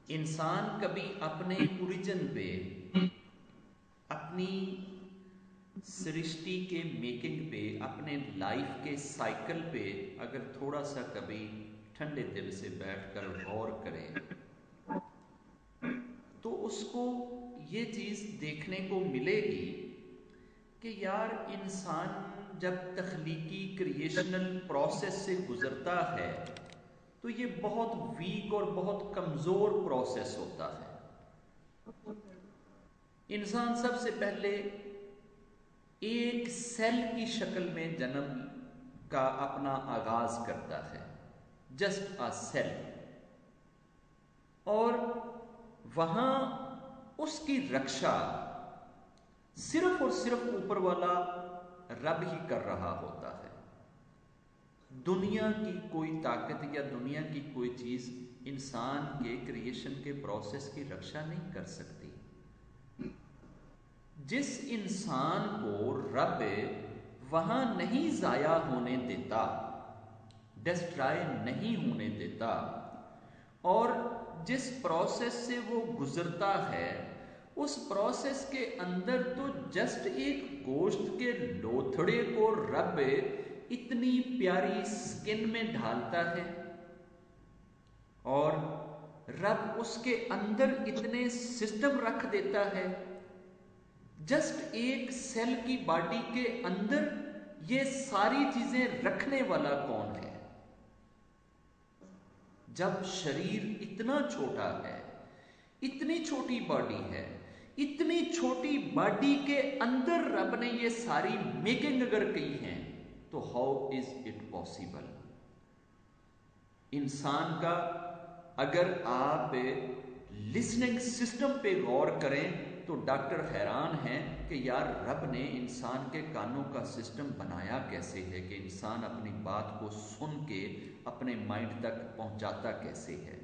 इंसान कभी अपने ओरिजिन पे, अपनी सृष्टि के मेकिंग पे, अपने लाइफ के साइकिल पे अगर थोड़ा सा कभी ठंडे दिल से बैठकर गौर करे तो उसको ये चीज़ देखने को मिलेगी कि यार इंसान जब तख्लीकी क्रिएशनल प्रोसेस से गुजरता है तो ये बहुत वीक और बहुत कमज़ोर प्रोसेस होता है। इंसान सबसे पहले एक सेल की शक्ल में जन्म का अपना आगाज करता है, जस्ट अ सेल, और वहां उसकी रक्षा सिर्फ और सिर्फ ऊपर वाला रब ही कर रहा होता है। दुनिया की कोई ताकत या दुनिया की कोई चीज इंसान के क्रिएशन के प्रोसेस की रक्षा नहीं कर सकती। जिस इंसान को रब वहां नहीं जाया होने देता, डिस्ट्रॉय नहीं होने देता, और जिस प्रोसेस से वो गुजरता है उस प्रोसेस के अंदर तो जस्ट एक गोश्त के लोथड़े को रब इतनी प्यारी स्किन में ढालता है और रब उसके अंदर इतने सिस्टम रख देता है। जस्ट एक सेल की बॉडी के अंदर ये सारी चीजें रखने वाला कौन है? जब शरीर इतना छोटा है, इतनी छोटी बॉडी है, इतनी छोटी बॉडी के अंदर रब ने ये सारी मेकिंग अगर की है तो हाउ इज इट पॉसिबल? इंसान का अगर आप लिसनिंग सिस्टम पे गौर करें तो डॉक्टर हैरान हैं कि यार रब ने इंसान के कानों का सिस्टम बनाया कैसे है, कि इंसान अपनी बात को सुन के अपने माइंड तक पहुंचाता कैसे है।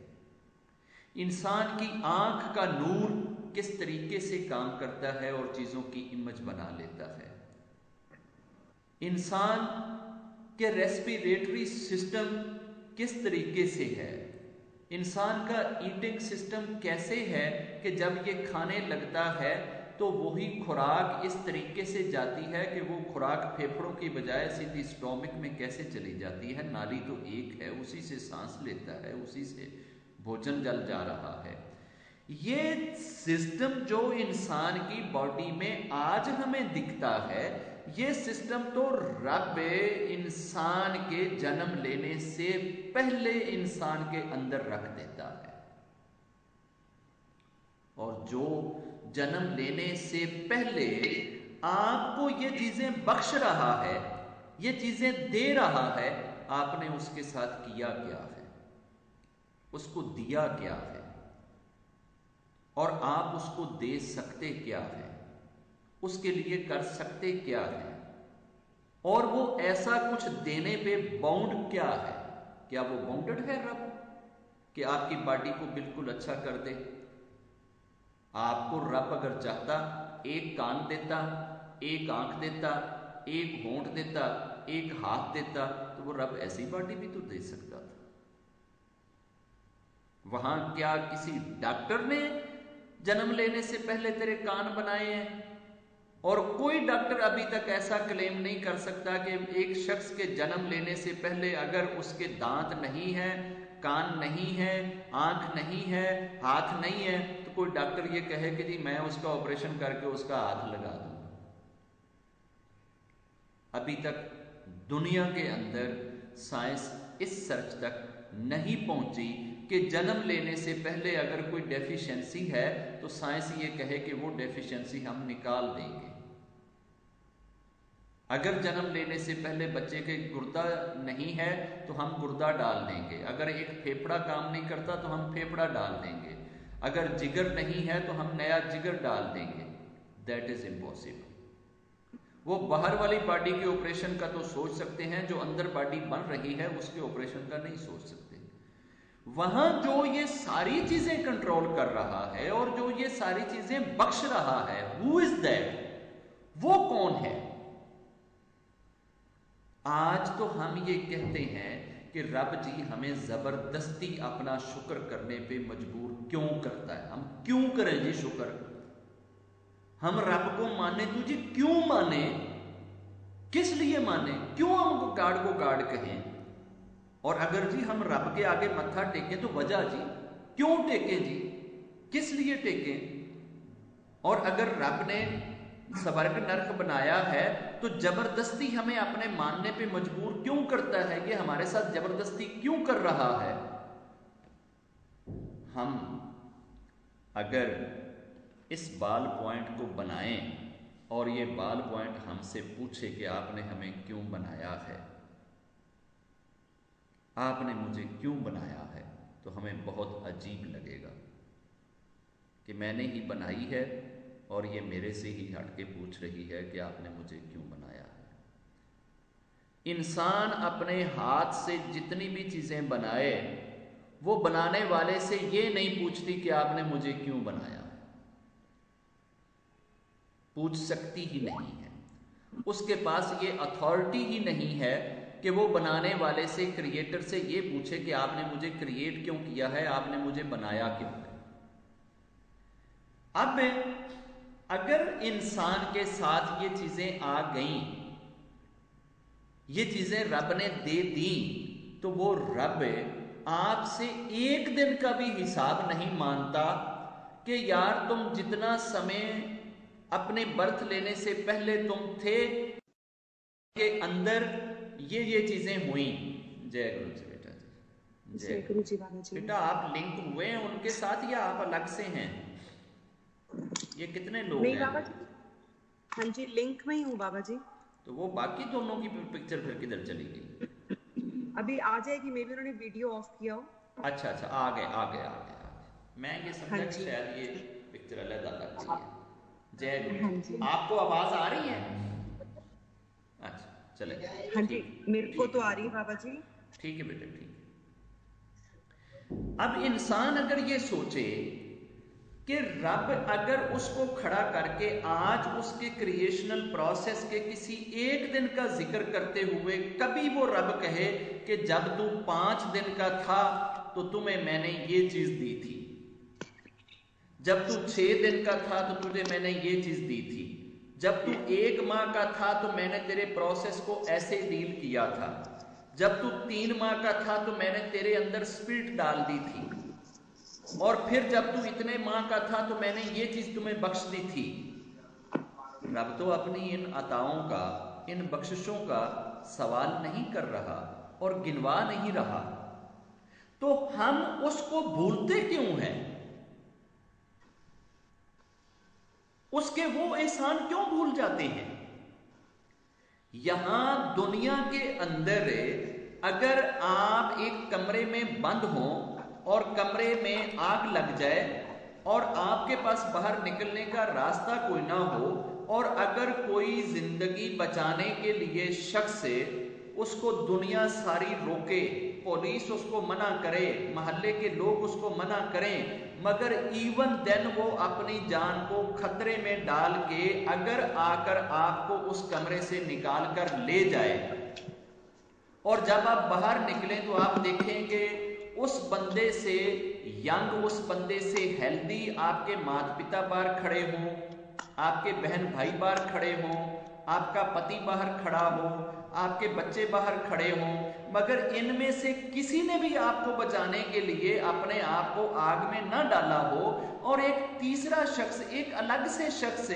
इंसान की आंख का नूर किस तरीके से काम करता है और चीजों की इमेज बना लेता है। इंसान के रेस्पिरेटरी सिस्टम किस तरीके से है। इंसान का ईटिंग सिस्टम कैसे है कि जब ये खाने लगता है तो वही खुराक इस तरीके से जाती है कि वो खुराक फेफड़ों की बजाय सीधी स्टोमिक में कैसे चली जाती है। नाली तो एक है, उसी से सांस लेता है, उसी से भोजन जल जा रहा है। ये सिस्टम जो इंसान की बॉडी में आज हमें दिखता है, ये सिस्टम तो रब इंसान के जन्म लेने से पहले इंसान के अंदर रख देता है। और जो जन्म लेने से पहले आपको ये चीजें बख्श रहा है, ये चीजें दे रहा है, आपने उसके साथ किया क्या है, उसको दिया क्या है, और आप उसको दे सकते क्या है, उसके लिए कर सकते क्या है, और वो ऐसा कुछ देने पे बाउंड क्या है? क्या वो बाउंडेड है रब कि आपकी बॉडी को बिल्कुल अच्छा कर दे? आपको रब अगर चाहता एक कान देता, एक आंख देता, एक होंठ देता, एक हाथ देता, तो वो रब ऐसी बॉडी भी तो दे सकता था। वहां क्या किसी डॉक्टर ने जन्म लेने से पहले तेरे कान बनाए हैं? और कोई डॉक्टर अभी तक ऐसा क्लेम नहीं कर सकता कि एक शख्स के जन्म लेने से पहले अगर उसके दांत नहीं है, कान नहीं है, आंख नहीं है, हाथ नहीं है, तो कोई डॉक्टर ये कहे कि जी मैं उसका ऑपरेशन करके उसका हाथ लगा दूंगा। अभी तक दुनिया के अंदर साइंस इस सर्च तक नहीं पहुंची कि जन्म लेने से पहले अगर कोई डेफिशिएंसी है तो साइंस ये कहे कि वो डेफिशिएंसी हम निकाल देंगे। अगर जन्म लेने से पहले बच्चे के गुर्दा नहीं है तो हम गुर्दा डाल देंगे। अगर एक फेफड़ा काम नहीं करता तो हम फेफड़ा डाल देंगे। अगर जिगर नहीं है तो हम नया जिगर डाल देंगे। That is impossible. वो बाहर वाली बॉडी के ऑपरेशन का तो सोच सकते हैं, जो अंदर बॉडी बन रही है उसके ऑपरेशन का नहीं सोच सकते। वहां जो ये सारी चीजें कंट्रोल कर रहा है और जो ये सारी चीजें बख्श रहा है, हु इज दैट? वो कौन है? आज तो हम ये कहते हैं कि रब जी हमें जबरदस्ती अपना शुक्र करने पे मजबूर क्यों करता है। हम क्यों करें जी शुक्र, हम रब को माने तो जी क्यों माने, किस लिए माने, क्यों हमको गाड को गाड कहें। और अगर जी हम रब के आगे मत्था टेकें तो वजह जी क्यों टेकें जी, किस लिए टेकें। और अगर रब ने स्वर्ग नरक बनाया है तो जबरदस्ती हमें अपने मानने पे मजबूर क्यों करता है, ये हमारे साथ जबरदस्ती क्यों कर रहा है। हम अगर इस बाल पॉइंट को बनाएं और ये बाल पॉइंट हमसे पूछे कि आपने हमें क्यों बनाया है, आपने मुझे क्यों बनाया है, तो हमें बहुत अजीब लगेगा कि मैंने ही बनाई है और ये मेरे से ही हट के पूछ रही है कि आपने मुझे क्यों बनाया है। इंसान अपने हाथ से जितनी भी चीजें बनाए वो बनाने वाले से ये नहीं पूछती कि आपने मुझे क्यों बनाया है, पूछ सकती ही नहीं है। उसके पास ये अथॉरिटी ही नहीं है कि वो बनाने वाले से, क्रिएटर से ये पूछे कि आपने मुझे क्रिएट क्यों किया है, आपने मुझे बनाया क्यों है। अब अगर इंसान के साथ ये चीजें आ गईं, ये चीजें रब ने दे दी, तो वो रब आपसे एक दिन का भी हिसाब नहीं मानता कि यार तुम जितना समय अपने बर्थ लेने से पहले तुम थे के अंदर ये चीजें हुई। जय गुरु जी बेटा जी, जय गुरु जी। बाबा जी बेटा आप लिंक हुए हैं उनके साथ या आप अलग से हैं? ये कितने लोग नहीं हैं? बाबा जी, हाँ जी लिंक में ही हूँ बाबा जी। तो वो बाकी दोनों की पिक्चर फिर किधर चली गई? अभी आ जाएगी, मे बी उन्होंने वीडियो ऑफ किया हो। अच्छा अच्छा, आ गए। मैं ये समझा कि शायद ये पिक्चर अलग अलग गई है। जय गुरु जी। आपको आवाज आ रही है? अच्छा चलेगा। हाँ जी मेरे को तो आ रही है बाबा जी। ठीक है बेटे, ठीक है। अब इंसान अगर ये सोचे कि रब अगर उसको खड़ा करके आज उसके क्रिएशनल प्रोसेस के किसी एक दिन का जिक्र करते हुए कभी वो रब कहे कि जब तू 5 दिन का था तो तुम्हें मैंने ये चीज दी थी, जब तू 6 दिन का था तो तुझे मैंने ये चीज दी थी, जब तू 1 माह का था तो मैंने तेरे प्रोसेस को ऐसे डील किया था, जब तू 3 माह का था तो मैंने तेरे अंदर स्पिरिट डाल दी थी, और फिर जब तू इतने माह का था तो मैंने ये चीज तुम्हें बख्श दी थी। रब तो अपनी इन अताओं का, इन बख्शिशों का सवाल नहीं कर रहा और गिनवा नहीं रहा, तो हम उसको भूलते क्यों हैं? उसके वो एहसान क्यों भूल जाते हैं? यहां दुनिया के अंदर अगर आप एक कमरे में बंद हो और कमरे में आग लग जाए और आपके पास बाहर निकलने का रास्ता कोई ना हो, और अगर कोई जिंदगी बचाने के लिए शख्स उसको दुनिया सारी रोके, पुलिस उसको मना करे, मोहल्ले के लोग उसको मना करें, मगर इवन देन वो अपनी जान को खतरे में डाल के अगर आकर आपको उस कमरे से निकाल कर ले जाए, और जब आप बाहर निकलें तो आप देखेंगे उस बंदे से यंग, उस बंदे से हेल्दी आपके माता पिता बाहर खड़े हों, आपके बहन भाई बाहर खड़े हों, आपका पति बाहर खड़ा हो, आपके बच्चे बाहर खड़े हों, मगर इनमें से किसी ने भी आपको बचाने के लिए अपने आप को आग में न डाला हो, और एक तीसरा शख्स, एक अलग से शख्स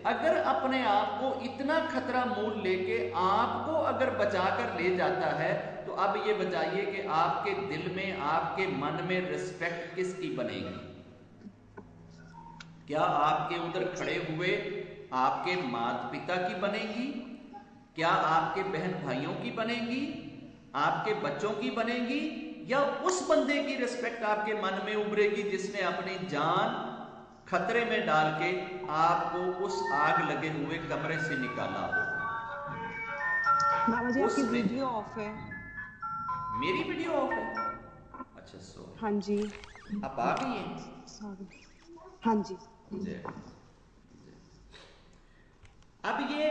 अगर अपने आप को इतना खतरा मोल लेके आपको अगर बचा कर ले जाता है, तो अब ये बताइए कि आपके दिल में, आपके मन में रिस्पेक्ट किसकी बनेगी? क्या आपके उधर खड़े हुए आपके माता पिता की बनेगी? क्या आपके बहन भाइयों की बनेगी? आपके बच्चों की बनेगी? या उस बंदे की रिस्पेक्ट आपके मन में उभरेगी जिसने अपनी जान खतरे में डाल के आपको उस आग लगे हुए कमरे से निकाला हो? बाबा जी आपकी वीडियो ऑफ है। मेरी वीडियो ऑफ है? अच्छा सॉरी। हाँ जी। आप आ गई हैं? हाँ जी। अब ये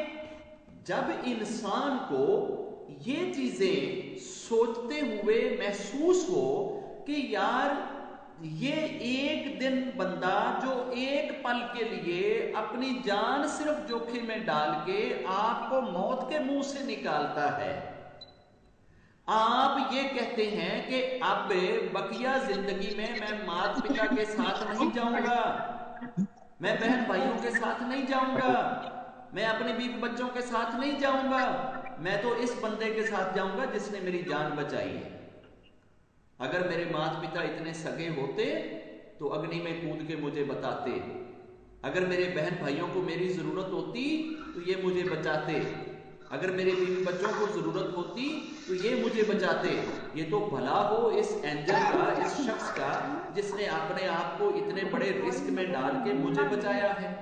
जब इंसान को ये चीजें सोचते हुए महसूस हो कि यार ये एक दिन बंदा जो एक पल के लिए अपनी जान सिर्फ जोखिम में डाल के आपको मौत के मुंह से निकालता है, आप ये कहते हैं कि अब बकिया जिंदगी में मैं माता पिता के साथ नहीं जाऊंगा, मैं बहन भाइयों के साथ नहीं जाऊंगा, मैं अपने बीवी बच्चों के साथ नहीं जाऊंगा, मैं तो इस बंदे के साथ जाऊंगा जिसने मेरी जान बचाई है। अगर मेरे माता पिता इतने सगे होते तो अग्नि में कूद के मुझे बताते, अगर मेरे बहन भाइयों को मेरी जरूरत होती तो ये मुझे बचाते, अगर मेरे बीवी बच्चों को जरूरत होती तो ये मुझे बचाते। ये तो भला हो इस एंजल का, इस शख्स का जिसने अपने आप को इतने बड़े रिस्क में डाल के मुझे बचाया है।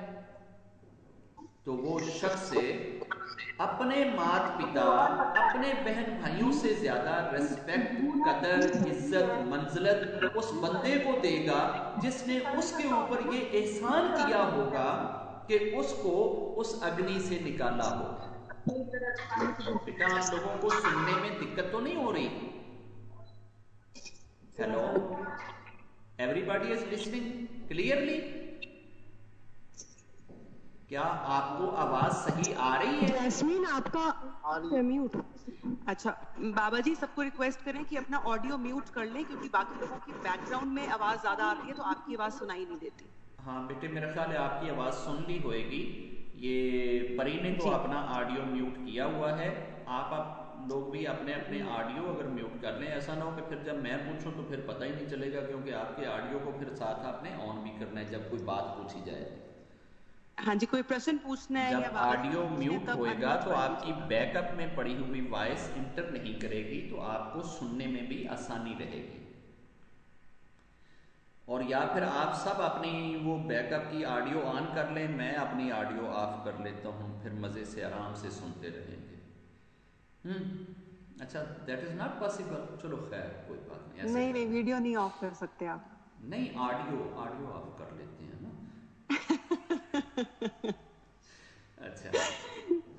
तो वो शख्स अपने माता पिता, अपने बहन भाइयों से ज्यादा रिस्पेक्ट, कदर, इज्जत, मंजिलत उस बंदे को देगा जिसने उसके ऊपर ये एहसान किया होगा कि उसको उस अग्नि से निकाला होगा। बेटा, आप लोगों को सुनने में दिक्कत तो नहीं हो रही? Hello, everybody is listening clearly? क्या आपको आवाज सही आ रही है? जैस्मीन आपका म्यूट। अच्छा बाबा जी, सबको रिक्वेस्ट करें कि अपना ऑडियो म्यूट कर लें, क्योंकि बाकी लोगों की बैकग्राउंड में आवाज ज्यादा आ रही है तो आपकी आवाज सुनाई नहीं देती। हाँ बेटे, मेरा ख्याल है आपकी आवाज सुन ली होएगी। ये परी ने तो अपना ऑडियो म्यूट किया हुआ है, आप लोग भी अपने अपने ऑडियो अगर म्यूट कर लें। ऐसा ना हो कि फिर जब मैं पूछूं तो फिर पता ही नहीं चलेगा, क्योंकि आपके ऑडियो को फिर साथ आपने ऑन भी करना है जब कोई बात पूछी जाए। हाँ जी, कोई प्रश्न पूछना है? जब ऑडियो म्यूट होएगा तो आपकी बैकअप में पड़ी हुई वॉइस इंटर नहीं करेगी, तो आपको सुनने में भी आसानी रहेगी। और या फिर आप सब अपनी वो बैकअप की ऑडियो ऑन कर लें, मैं अपनी ऑडियो ऑफ कर लेता हूँ, फिर मजे से आराम से सुनते रहेंगे। अच्छा, दैट इज नॉट पॉसिबल। चलो खैर, कोई बात नहीं। ऐसे नहीं, वीडियो नहीं ऑफ कर सकते आप। नहीं, ऑडियो ऑफ कर लेते हैं ना। अच्छा,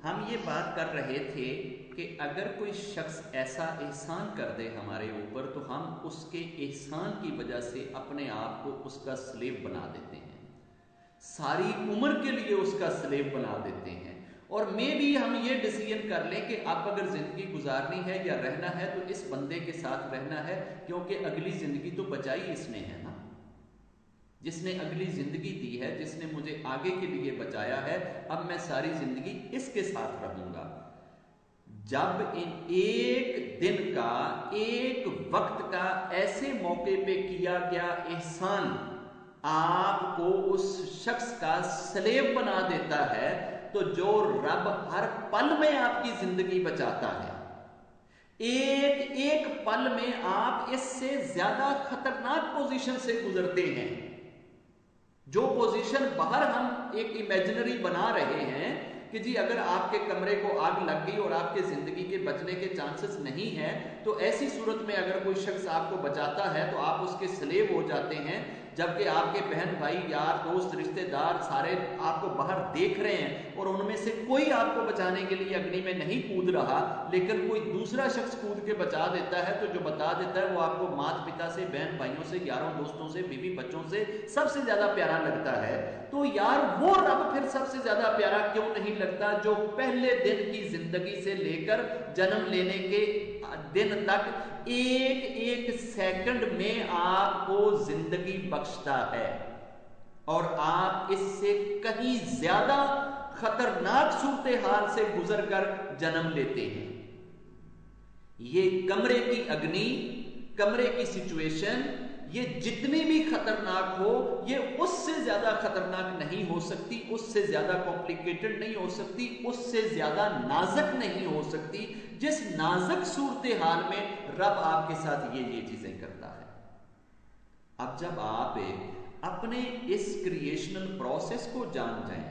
हम ये बात कर रहे थे कि अगर कोई शख्स ऐसा एहसान कर दे हमारे ऊपर, तो हम उसके एहसान की वजह से अपने आप को उसका स्लेव बना देते हैं, सारी उम्र के लिए उसका स्लेव बना देते हैं। और मे भी हम ये डिसीजन कर लें कि अब अगर जिंदगी गुजारनी है या रहना है तो इस बंदे के साथ रहना है, क्योंकि अगली जिंदगी तो बचाई इसने है ना, जिसने अगली जिंदगी दी है, जिसने मुझे आगे के लिए बचाया है, अब मैं सारी जिंदगी इसके साथ रहूंगा। जब इन एक दिन का, एक वक्त का ऐसे मौके पे किया गया एहसान आपको उस शख्स का स्लेव बना देता है, तो जो रब हर पल में आपकी जिंदगी बचाता है, एक एक पल में आप इससे ज्यादा खतरनाक पोजीशन से गुजरते हैं। जो पोजीशन बाहर हम एक इमेजिनरी बना रहे हैं कि जी अगर आपके कमरे को आग लग गई और आपके जिंदगी के बचने के चांसेस नहीं है, तो ऐसी सूरत में अगर कोई शख्स आपको बचाता है तो आप उसके स्लेव हो जाते हैं, जबकि आपके बहन भाई, यार दोस्त, रिश्तेदार सारे आपको बाहर देख रहे हैं और उनमें से कोई आपको बचाने के लिए अग्नि में नहीं कूद रहा, लेकिन कोई दूसरा शख्स कूद के बचा देता है। तो जो बता देता है वो आपको माता पिता से, बहन भाइयों से, यारों दोस्तों से, बीवी बच्चों से सबसे ज्यादा प्यारा लगता है। तो यार वो रब फिर सबसे ज्यादा प्यारा क्यों नहीं लगता जो पहले दिन की जिंदगी से लेकर जन्म लेने के दिन तक एक एक सेकंड में आपको जिंदगी बख्शता है, और आप इससे कहीं ज्यादा खतरनाक सूरत हाल से गुजरकर जन्म लेते हैं। ये कमरे की अग्नि, कमरे की सिचुएशन, ये जितनी भी खतरनाक हो, ये उससे ज्यादा खतरनाक नहीं हो सकती, उससे ज्यादा कॉम्प्लिकेटेड नहीं हो सकती, उससे ज्यादा नाजुक नहीं हो सकती, जिस नाजुक सूरत हाल में रब आपके साथ ये चीजें करता है। अब जब आप अपने इस क्रिएशनल प्रोसेस को जान जाएं,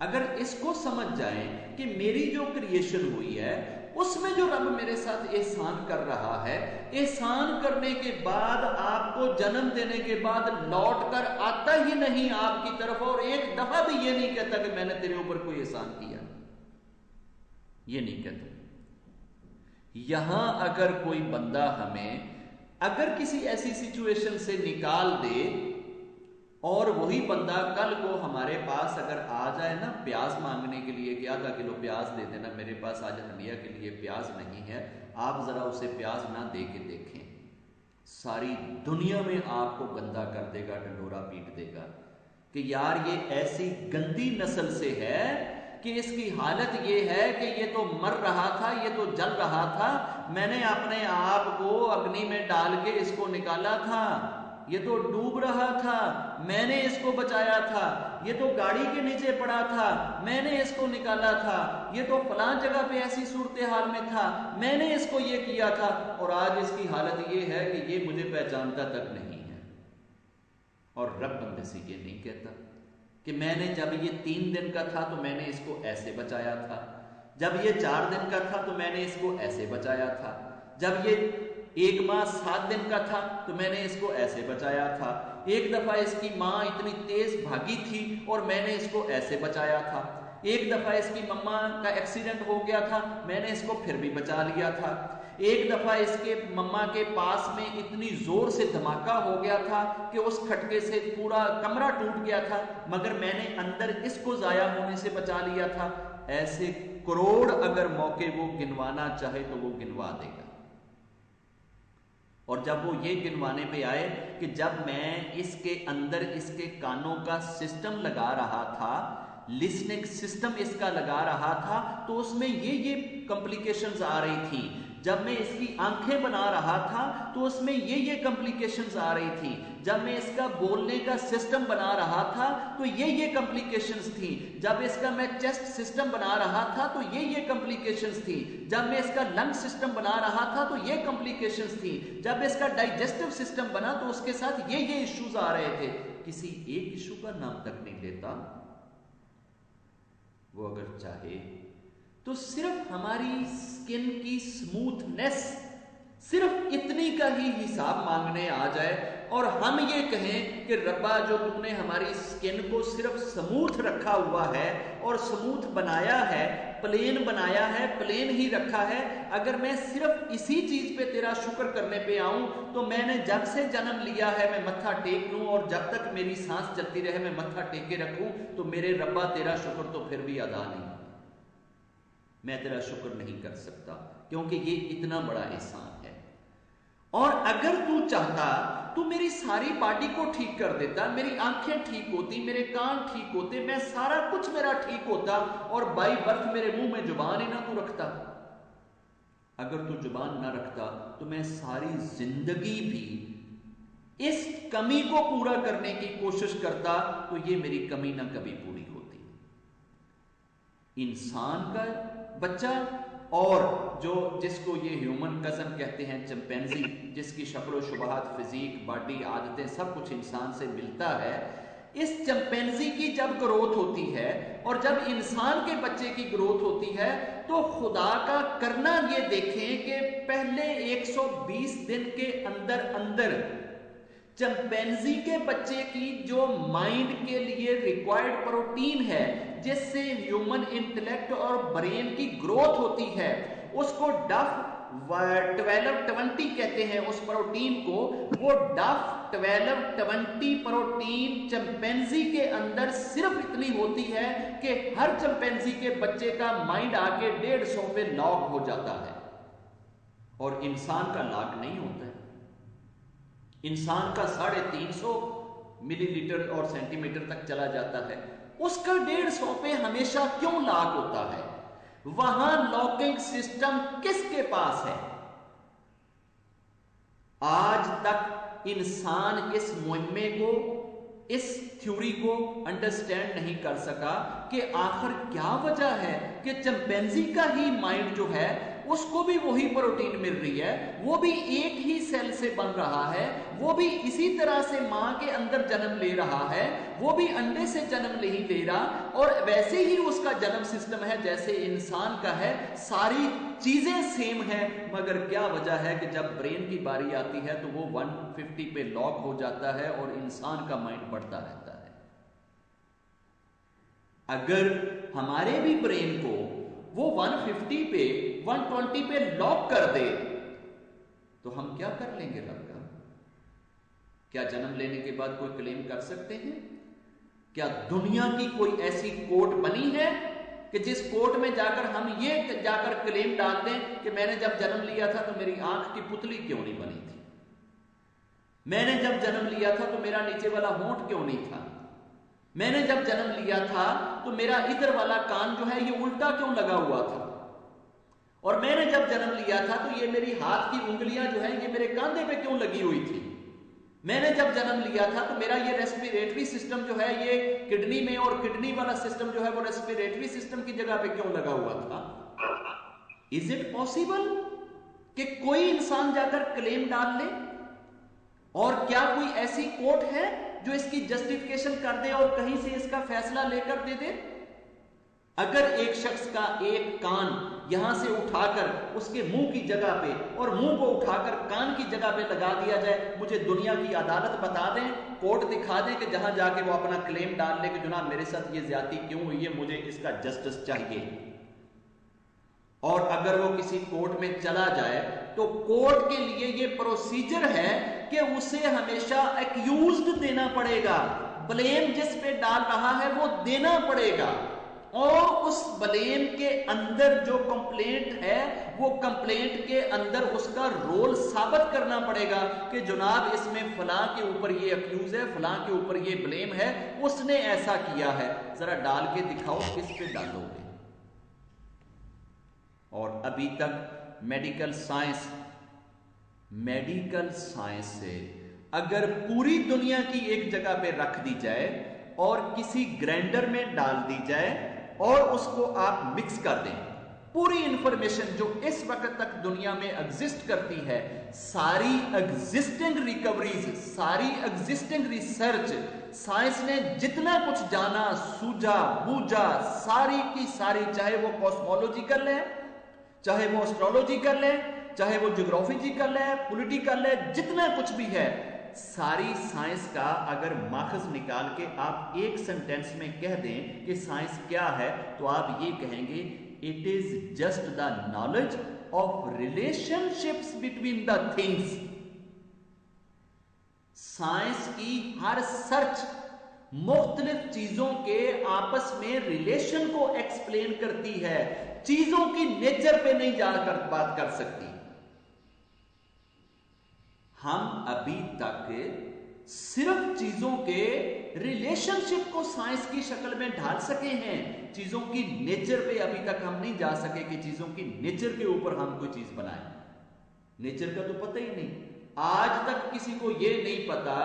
अगर इसको समझ जाएं कि मेरी जो क्रिएशन हुई है उसमें जो रब मेरे साथ एहसान कर रहा है, एहसान करने के बाद आपको जन्म देने के बाद लौट कर आता ही नहीं आपकी तरफ, और एक दफा भी ये नहीं कहता कि मैंने तेरे ऊपर कोई एहसान किया, ये नहीं कहता। यहां अगर कोई बंदा हमें अगर किसी ऐसी सिचुएशन से निकाल दे और वही बंदा कल को हमारे पास अगर आ जाए ना प्याज मांगने के लिए कि आधा किलो प्याज दे देना, मेरे पास आज हंडिया के लिए प्याज नहीं है, आप जरा उसे प्याज ना दे के देखें, सारी दुनिया में आपको गंदा कर देगा, ढंढोरा पीट देगा कि यार ये ऐसी गंदी नस्ल से है कि इसकी हालत ये है कि ये तो मर रहा था, ये तो जल रहा था, मैंने अपने आप को अग्नि में डाल के इसको निकाला था, ये तो डूब रहा था, मैंने इसको बचाया था, ये तो गाड़ी के नीचे पड़ा था, मैंने इसको निकाला था, ये तो फलां जगह पे ऐसी सूरत हाल में था, मैंने इसको ये किया था, और आज इसकी हालत ये है कि ये मुझे पहचानता तक नहीं है। और रब बंदे से ये नहीं कहता कि मैंने जब ये 3 दिन का था तो मैंने इसको ऐसे बचाया था, जब ये 4 दिन का था तो मैंने इसको ऐसे बचाया था, जब ये 1 माह 7 दिन का था तो मैंने इसको ऐसे बचाया था, एक दफा इसकी माँ इतनी तेज भागी थी और मैंने इसको ऐसे बचाया था, एक दफा इसकी मम्मा का एक्सीडेंट हो गया था, मैंने इसको फिर भी बचा लिया था, एक दफा इसके मम्मा के पास में इतनी जोर से धमाका हो गया था कि उस खटके से पूरा कमरा टूट गया था, मगर मैंने अंदर इसको जाया होने से बचा लिया था। ऐसे करोड़ अगर मौके वो गिनवाना चाहे तो वो गिनवा देगा। और जब वो ये गिनवाने पे आए कि जब मैं इसके अंदर इसके कानों का सिस्टम लगा रहा था, लिसनिंग सिस्टम इसका लगा रहा था, तो उसमें ये कॉम्प्लिकेशंस आ रही थी। जब मैं इसकी आंखें बना रहा था तो उसमें ये कॉम्प्लिकेशंस आ रही थी। जब मैं इसका बोलने का सिस्टम बना रहा था तो ये कॉम्प्लिकेशंस थी। जब इसका मैं चेस्ट सिस्टम बना रहा था तो ये कॉम्प्लिकेशंस थी। जब मैं इसका लंग सिस्टम बना रहा था तो ये कॉम्प्लिकेशंस थी। जब इसका डाइजेस्टिव सिस्टम बना तो उसके साथ ये इश्यूज आ रहे थे। किसी एक इशू का नाम तक नहीं लेता। वो अगर चाहे तो सिर्फ हमारी स्किन की स्मूथनेस, सिर्फ इतनी का ही हिसाब मांगने आ जाए और हम ये कहें कि रब्बा जो तुमने हमारी स्किन को सिर्फ स्मूथ रखा हुआ है और स्मूथ बनाया है, प्लेन बनाया है, प्लेन ही रखा है, अगर मैं सिर्फ इसी चीज पे तेरा शुक्र करने पे आऊं तो मैंने जब से जन्म लिया है मैं मत्था टेक लूं और जब तक मेरी सांस चलती रहे मैं मत्था टेक के रखूं तो मेरे रब्बा तेरा शुक्र तो फिर भी अदा नहीं, मैं तेरा शुक्र नहीं कर सकता, क्योंकि ये इतना बड़ा एहसान है। और अगर तू चाहता तो मेरी सारी बॉडी को ठीक कर देता, मेरी आंखें ठीक होती, मेरे कान ठीक होते, मैं सारा कुछ मेरा ठीक होता और बाई बर्थ मेरे मुंह में जुबान ही ना तू रखता। अगर तू जुबान ना रखता तो मैं सारी जिंदगी भी इस कमी को पूरा करने की कोशिश करता तो ये मेरी कमी ना कभी पूरी होती। इंसान का बच्चा और जिसको ये ह्यूमन कजन कहते हैं, चिंपैंजी, जिसकी शक्ल शुबहात, फिजिक, बॉडी, आदतें सब कुछ इंसान से मिलता है, इस चिंपैंजी की जब ग्रोथ होती है और जब इंसान के बच्चे की ग्रोथ होती है तो खुदा का करना ये देखें कि पहले 120 दिन के अंदर अंदर चिंपैंजी के बच्चे की जो माइंड के लिए रिक्वायर्ड प्रोटीन है, जिससे ह्यूमन इंटेलेक्ट और ब्रेन की ग्रोथ होती है, उसको डफ 1220 कहते हैं उस प्रोटीन को। वो डफ 1220 प्रोटीन चिंपैंजी के अंदर सिर्फ इतनी होती है कि हर चिंपैंजी के बच्चे का माइंड आके 150 पे लॉक हो जाता है और इंसान का लॉक नहीं होता है। इंसान का 350 मिलीलीटर और सेंटीमीटर तक चला जाता है, उसका 150 पे हमेशा क्यों लॉक होता है? वहां लॉकिंग सिस्टम किसके पास है? आज तक इंसान इस मुहिम्मे को, इस थ्योरी को अंडरस्टैंड नहीं कर सका कि आखिर क्या वजह है कि चिंपैंजी का ही माइंड जो है उसको भी वही प्रोटीन मिल रही है, वो भी एक ही सेल से बन रहा है, वो भी इसी तरह से मां के अंदर जन्म ले रहा है, वो भी अंडे से जन्म नहीं ले रहा और वैसे ही उसका जन्म सिस्टम है जैसे इंसान का है, सारी चीजें सेम है। मगर क्या वजह है कि जब ब्रेन की बारी आती है तो वो 150 पे लॉक हो जाता है और इंसान का माइंड बढ़ता रहता है। अगर हमारे भी ब्रेन को वो 150 पे 120 पे लॉक कर दे तो हम क्या कर लेंगे रब का? क्या जन्म लेने के बाद कोई क्लेम कर सकते हैं? क्या दुनिया की कोई ऐसी कोर्ट बनी है कि जिस कोर्ट में जाकर हम ये जाकर क्लेम डाल दें कि मैंने जब जन्म लिया था तो मेरी आंख की पुतली क्यों नहीं बनी थी, मैंने जब जन्म लिया था तो मेरा नीचे वाला होंठ क्यों नहीं था, मैंने जब जन्म लिया था तो मेरा इधर वाला कान जो है ये उल्टा क्यों लगा हुआ था, और मैंने जब जन्म लिया था तो ये मेरी हाथ की उंगलियां जो है ये मेरे कंधे पे क्यों लगी हुई थी, मैंने जब जन्म लिया था तो मेरा ये रेस्पिरेटरी सिस्टम जो है ये किडनी में, और किडनी वाला सिस्टम जो है वो रेस्पिरेटरी सिस्टम की जगह पे क्यों लगा हुआ था? इज इट पॉसिबल कि कोई इंसान जाकर क्लेम डाल ले? और क्या कोई ऐसी कोर्ट है जो इसकी जस्टिफिकेशन कर दे और कहीं से इसका फैसला लेकर दे दे? अगर एक शख्स का एक कान यहां से उठाकर उसके मुंह की जगह पे और मुंह को उठाकर कान की जगह पे लगा दिया जाए, मुझे दुनिया की अदालत बता दें, कोर्ट दिखा दें कि जहां जाके वो अपना क्लेम डाल ले कि जनाब मेरे साथ ये ज्यादती क्यों हुई है, मुझे इसका जस्टिस चाहिए। और अगर वो किसी कोर्ट में चला जाए तो कोर्ट के लिए ये प्रोसीजर है कि उसे हमेशा एक्यूज्ड देना पड़ेगा, ब्लेम जिस पे डाल रहा है वो देना पड़ेगा, और उस ब्लेम के अंदर जो कंप्लेंट है वो कंप्लेंट के अंदर उसका रोल साबित करना पड़ेगा कि जनाब इसमें फलां के ऊपर ये अक्यूज है, फलां के ऊपर ये ब्लेम है, उसने ऐसा किया है, जरा डाल के दिखाओ किस पे डालोगे। और अभी तक मेडिकल साइंस से अगर पूरी दुनिया की एक जगह पे रख दी जाए और किसी ग्राइंडर में डाल दी जाए और उसको आप मिक्स कर दें, पूरी इंफॉर्मेशन जो इस वक्त तक दुनिया में एग्जिस्ट करती है, सारी एग्जिस्टिंग रिकवरीज, सारी एग्जिस्टिंग रिसर्च, साइंस ने जितना कुछ जाना, सूझा, बूझा, सारी की सारी, चाहे वो कॉस्मोलॉजी कर ले, चाहे वो एस्ट्रोलॉजी कर ले, चाहे वो ज्योग्राफी कर ले, पॉलिटिकल ले, जितना कुछ भी है, सारी साइंस का अगर माखज निकाल के आप एक सेंटेंस में कह दें कि साइंस क्या है, तो आप ये कहेंगे it is just the knowledge of relationships between the things. Science की हर सर्च मुख्तलिफ चीजों के आपस में रिलेशन को एक्सप्लेन करती है, चीजों की नेचर पे नहीं जाकर बात कर सकती। हम अभी तक सिर्फ चीजों के रिलेशनशिप को साइंस की शक्ल में ढाल सके हैं, चीजों की नेचर पे अभी तक हम नहीं जा सके कि चीजों की नेचर के ऊपर हम कोई चीज बनाए। नेचर का तो पता ही नहीं, आज तक किसी को यह नहीं पता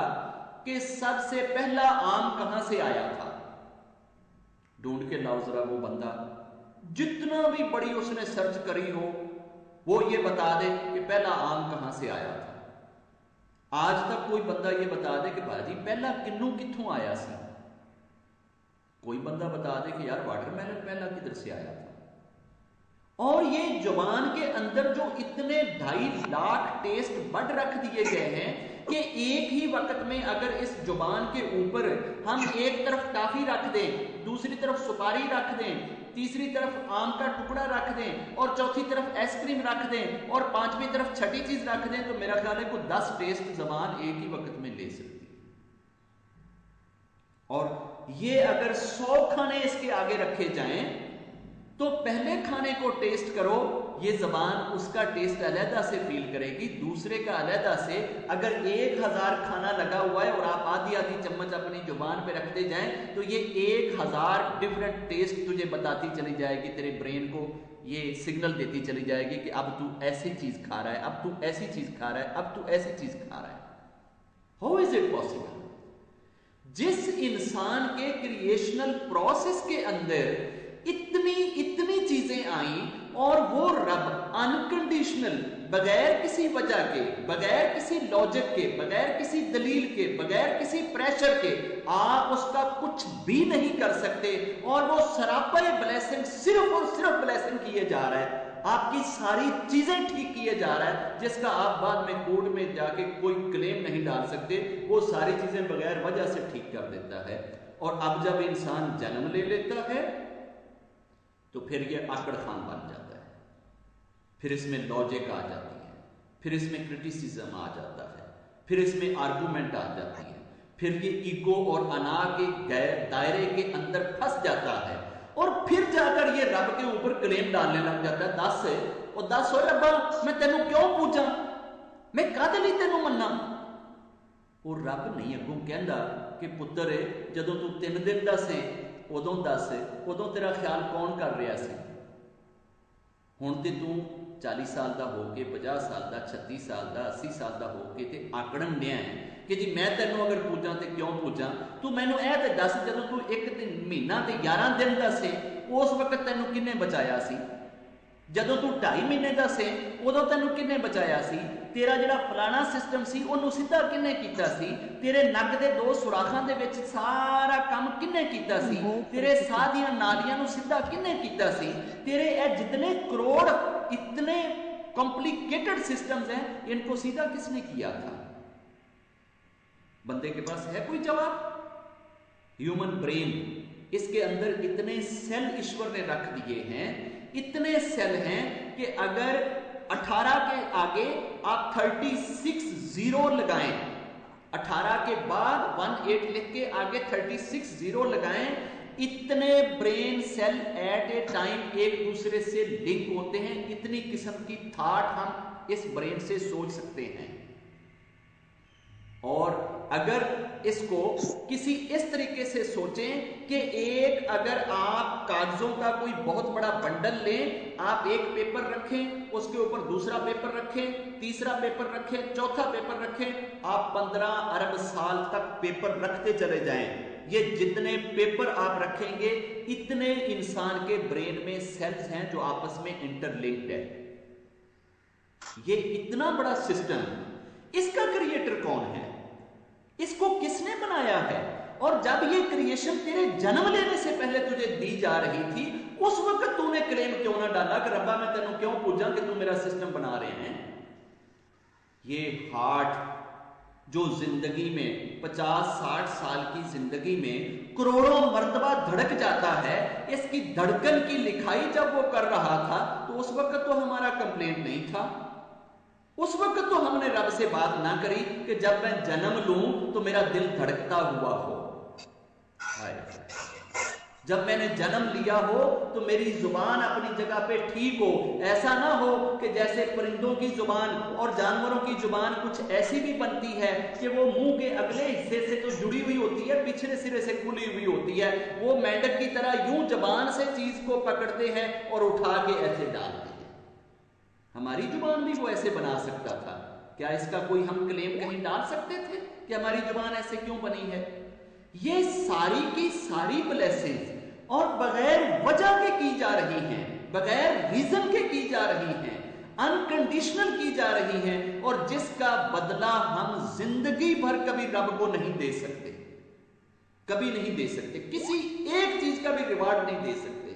कि सबसे पहला आम कहां से आया था। ढूंढ के लाओ जरा वो बंदा, जितना भी बड़ी उसने सर्च करी हो, वो ये बता दे कि पहला आम कहां से आया था। आज तक कोई बंदा ये बता दे कि भाजी पहला किन्नू कित्थों आया सी। कोई बंदा बता दे कि यार वाटरमेलन पहला किधर से आया था। और ये जुबान के अंदर जो इतने 2.5 लाख टेस्ट बड रख दिए गए हैं कि एक ही वक्त में अगर इस जुबान के ऊपर हम एक तरफ टॉफी रख दें, दूसरी तरफ सुपारी रख दें, तीसरी तरफ आम का टुकड़ा रख दें, और चौथी तरफ आइसक्रीम रख दें, और पांचवी तरफ छठी चीज रख दें, तो मेरा ख्याल है को 10 टेस्ट जबान एक ही वक्त में ले सकती है। और ये अगर 100 खाने इसके आगे रखे जाएं तो पहले खाने को टेस्ट करो, ये जबान उसका टेस्ट अलहदा से फील करेगी, दूसरे का अलहदा से। अगर 1000 खाना लगा हुआ है और आप आधी आधी चम्मच अपनी जुबान पे रखते जाएं तो ये 1000 डिफरेंट टेस्ट तुझे बताती चली जाएगी, तेरे ब्रेन को ये सिग्नल देती चली जाएगी कि अब तू ऐसी चीज खा रहा है, अब तू ऐसी चीज खा रहा है, अब तू ऐसी चीज खा रहा है। How is it possible? जिस इंसान के क्रिएशनल प्रोसेस के अंदर इतनी चीजें आई और वो रब अनकंडीशनल, बगैर किसी वजह के, बगैर किसी लॉजिक के, बगैर किसी दलील के, बगैर किसी प्रेशर के, आप उसका कुछ भी नहीं कर सकते, और वो सरापा ब्लेसिंग, सिर्फ और सिर्फ ब्लेसिंग किए जा रहा है, आपकी सारी चीजें ठीक किए जा रहा है, जिसका आप बाद में कोर्ट में जाके कोई क्लेम नहीं डाल सकते, वो सारी चीजें बगैर वजह से ठीक कर देता है। और अब जब इंसान जन्म ले लेता है तो फिर ये आकड़ खान बन जाता है, फिर इसमें लॉजिक आ जाती है, फिर इसमें क्रिटिसिज्म आ जाता है, फिर इसमें आर्गूमेंट आ जाती है, फिर ये ईगो और अना के दायरे के अंदर फंस जाता है और फिर जाकर ये रब के ऊपर क्लेम डालने लग जाता है। दस हो रब्बा, मैं तेनू क्यों पूछा, मैं कादे लई तेनू मन्ना। और रब नहीं अगों कहंदा कि पुत्तर जदों तू 3 दिन दा से उदों दस, उदों तेरा ख्याल कौन कर रहा सी, हुण ते तू 40 साल का हो के 50 साल का 36 साल का 80 साल का हो के ते आकड़न दिया है कि जी मैं तेनों अगर पूजा तो क्यों पूजा, तू मैनू ए ते दस जदों तू 1 महीना ते 11 दिन का से उस वक्त तेनों किन्ने बचाया सी, जदों तू 2.5 महीने का से उदों तेनों किन्ने बचाया सी, तेरा जिहड़ा फलाना सिस्टम सी उन्होंने सीधा किन्ने कीता सी, तेरे नग दे 2 सुराखां दे विच सारा काम किन्ने कीता सी, तेरे साह दीयां नालियां नूं सीधा किन्ने कीता सी, तेरे ए जितने करोड़ इतने कॉम्प्लिकेटेड सिस्टम्स हैं इनको सीधा किसने किया था। बंदे के पास है कोई जवाब? ह्यूमन ब्रेन, इसके अंदर इतने सेल ईश्वर ने रख दिए हैं, इतने सेल हैं कि अगर 18 के आगे आप 36 जीरो लगाएं, 18 के बाद 18 लिख के आगे 36 जीरो लगाएं, इतने brain cell at a time एक दूसरे से लिंक होते हैं। इतनी किस्म की थॉट हम इस ब्रेन से सोच सकते हैं। और अगर इसको किसी इस तरीके से सोचें कि एक अगर आप कागजों का कोई बहुत बड़ा बंडल लें, आप एक पेपर रखें, उसके ऊपर दूसरा पेपर रखें, तीसरा पेपर रखें, चौथा पेपर रखें, आप 15 अरब साल तक पेपर रखते चले जाएं। ये जितने पेपर आप रखेंगे इतने इंसान के ब्रेन में सेल्स हैं जो आपस में इंटरलिंक्ड है। ये इतना बड़ा सिस्टम, इसका क्रिएटर कौन है, इसको किसने बनाया है? और जब ये क्रिएशन तेरे जन्म लेने से पहले तुझे दी जा रही थी, उस वक्त तूने क्लेम क्यों ना डाला कि रब्बा मैं तेनों क्यों पूजा कि तू मेरा सिस्टम बना रहे हैं। ये हार्ट जो जिंदगी में 50-60 साल की जिंदगी में करोड़ों मर्तबा धड़क जाता है, इसकी धड़कन की लिखाई जब वो कर रहा था तो उस वक्त तो हमारा कंप्लेंट नहीं था। उस वक्त तो हमने रब से बात ना करी कि जब मैं जन्म लूं तो मेरा दिल धड़कता हुआ हो, जब मैंने जन्म लिया हो तो मेरी जुबान अपनी जगह पे ठीक हो। ऐसा ना हो कि जैसे परिंदों की जुबान और जानवरों की जुबान कुछ ऐसी भी बनती है कि वो मुंह के अगले हिस्से से तो जुड़ी हुई होती है, पिछले सिरे से खुली हुई होती है, वो मेंढक की तरह यूं जबान से चीज को पकड़ते हैं और उठा के ऐसे डालते हैं। हमारी जुबान भी वो ऐसे बना सकता था क्या? इसका कोई हम क्लेम कहीं डाल सकते थे कि हमारी जुबान ऐसे क्यों बनी है? ये सारी की सारी ब्लेसिंग्स और बगैर वजह के की जा रही हैं, बगैर रीजन के की जा रही हैं, अनकंडीशनल की जा रही हैं, और जिसका बदला हम जिंदगी भर कभी रब को नहीं दे सकते, कभी नहीं दे सकते। किसी एक चीज का भी रिवार्ड नहीं दे सकते,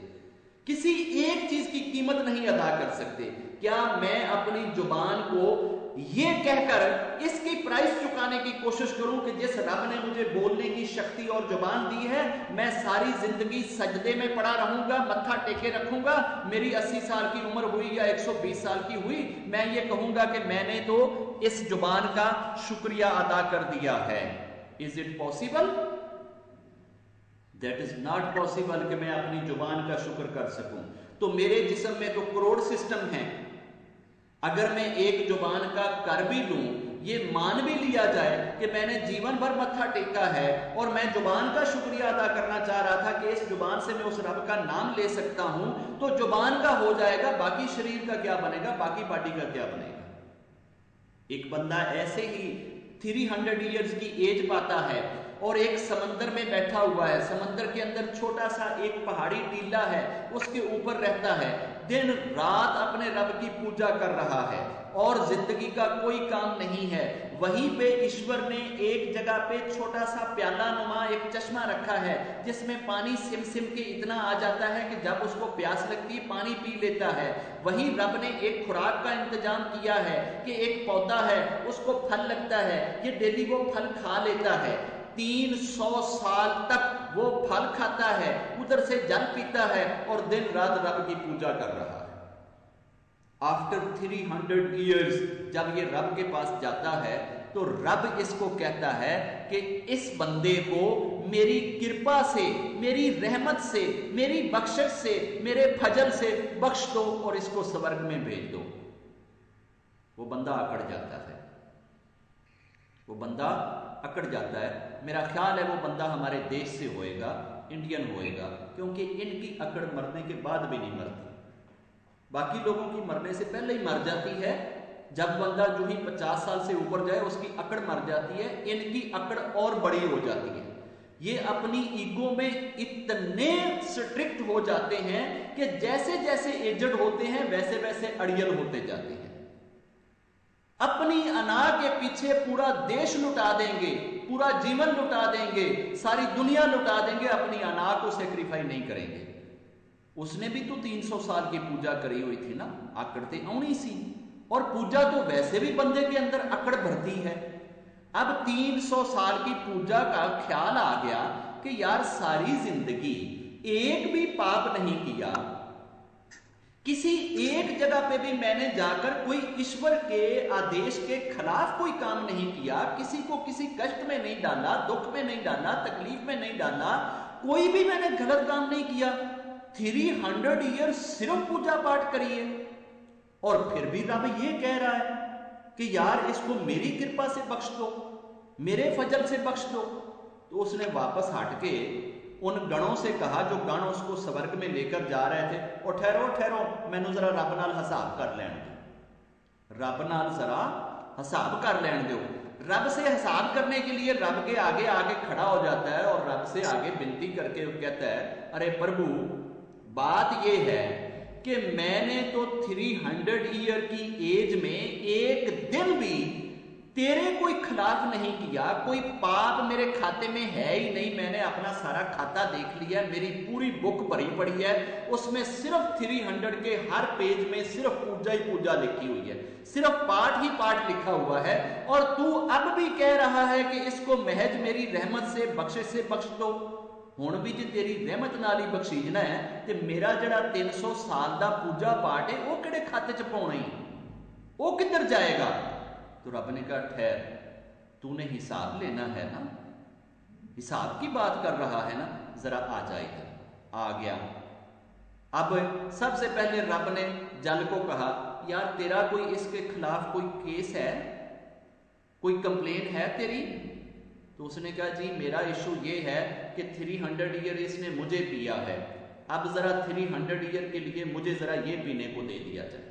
किसी एक चीज की कीमत नहीं अदा कर सकते। क्या मैं अपनी जुबान को ये कहकर इसकी प्राइस चुकाने की कोशिश करूं कि जिस रब ने मुझे बोलने की शक्ति और जुबान दी है, मैं सारी जिंदगी सजदे में पड़ा रहूंगा, मत्था टेके रखूंगा, मेरी 80 साल की उम्र हुई या 120 साल की हुई, मैं ये कहूंगा कि मैंने तो इस जुबान का शुक्रिया अदा कर दिया है? Is it possible? That is not possible कि मैं अपनी जुबान का शुक्र कर सकूं। तो मेरे जिस्म में तो करोड़ सिस्टम हैं, अगर मैं एक जुबान का कर भी लूं, ये मान भी लिया जाए कि मैंने जीवन भर मत्था टेका है और मैं जुबान का शुक्रिया अदा करना चाह रहा था कि इस जुबान से मैं उस रब का नाम ले सकता हूं, तो जुबान का हो जाएगा, बाकी शरीर का क्या बनेगा, बाकी बॉडी का क्या बनेगा? एक बंदा ऐसे ही 300 ईयर्स की एज पाता है और एक समंदर में बैठा हुआ है, समंदर के अंदर छोटा सा एक पहाड़ी टीला है, उसके ऊपर रहता है, दिन रात अपने रब की पूजा कर रहा है और जिंदगी का कोई काम नहीं है। वहीं पे ईश्वर ने एक जगह पे छोटा सा प्याला नुमा एक चश्मा रखा है जिसमें पानी सिम सिम के इतना आ जाता है कि जब उसको प्यास लगती है पानी पी लेता है। वहीं रब ने एक खुराक का इंतजाम किया है कि एक पौधा है उसको फल लगता है, ये डेली वो फल खा लेता है, 300 साल तक वो फल खाता है, उधर से जल पीता है और दिन रात रब की पूजा कर रहा है। आफ्टर 300 ईयर्स जब ये रब के पास जाता है तो रब इसको कहता है कि इस बंदे को मेरी कृपा से, मेरी रहमत से, मेरी बख्शिश से, मेरे फजल से बख्श दो और इसको स्वर्ग में भेज दो। वो बंदा अकड़ जाता है, वो बंदा अकड़ जाता है। मेरा ख्याल है वो बंदा हमारे देश से होएगा, इंडियन होएगा, क्योंकि इनकी अकड़ मरने के बाद भी नहीं मरती। बाकी लोगों की मरने से पहले ही मर जाती है। जब बंदा जो ही 50 साल से ऊपर जाए उसकी अकड़ मर जाती है, इनकी अकड़ और बड़ी हो जाती है। ये अपनी ईगो में इतने स्ट्रिक्ट हो जाते हैं कि जैसे जैसे एजड होते हैं वैसे वैसे अड़ियल होते जाते हैं। अपनी अना के पीछे पूरा देश लुटा देंगे, पूरा जीवन लुटा देंगे, सारी दुनिया लुटा देंगे, अपनी अना को सेक्रीफाई नहीं करेंगे। उसने भी तो 300 साल की पूजा करी हुई थी ना, आकड़ते औनी सी। और पूजा तो वैसे भी बंदे के अंदर अकड़ भरती है। अब 300 साल की पूजा का ख्याल आ गया कि यार सारी जिंदगी एक भी पाप नहीं किया, किसी एक जगह पे भी मैंने जाकर कोई ईश्वर के आदेश के खिलाफ कोई काम नहीं किया, किसी को किसी कष्ट में नहीं डाला, दुख में नहीं डाला, तकलीफ में नहीं डाला, कोई भी मैंने गलत काम नहीं किया। 300 ईयर सिर्फ पूजा पाठ करिए और फिर भी रब ये कह रहा है कि यार इसको मेरी कृपा से बख्श दो, मेरे फजल से बख्श दो। तो उसने वापस हट के उन गणों से कहा जो गण उसको स्वर्ग में लेकर जा रहे थे, और ठहरो ठहरो मैनू जरा रब नाल हिसाब कर लैन दो, रब नाल जरा हिसाब कर लैन दो। रब से हिसाब करने के लिए रब के आगे आगे खड़ा हो जाता है और रब से आगे विनती करके कहता है, अरे प्रभु बात यह है कि मैंने तो 300 ईयर की एज में एक दिन भी तेरे कोई खिलाफ नहीं किया, कोई पाप मेरे खाते में है ही नहीं। मैंने अपना सारा खाता देख लिया, मेरी पूरी बुक भरी पड़ी है, उसमें सिर्फ 300 के हर पेज में सिर्फ पूजा ही पूजा लिखी हुई है, सिर्फ पाठ ही पाठ लिखा हुआ है। और तू अब भी कह रहा है कि इसको महज मेरी रहमत से बख्शिश से बख्श दो। हुण भी जे तेरी रहमत नाल ही बख्शीजना है ते मेरा जड़ा 300 साल दा पूजा पाठ है वो किहड़े खाते च पाउणा ही, वो किधर जाएगा? तो रब ने कहा ठहर, तूने हिसाब लेना है ना, हिसाब की बात कर रहा है ना, जरा आ जाएगा। आ गया। अब सबसे पहले रब ने जल को कहा, यार तेरा कोई इसके खिलाफ कोई केस है, कोई कंप्लेन है तेरी? तो उसने कहा जी मेरा इशू ये है कि 300 ईयर इसने मुझे पिया है, अब जरा 300 ईयर के लिए मुझे जरा ये पीने को दे दिया जाए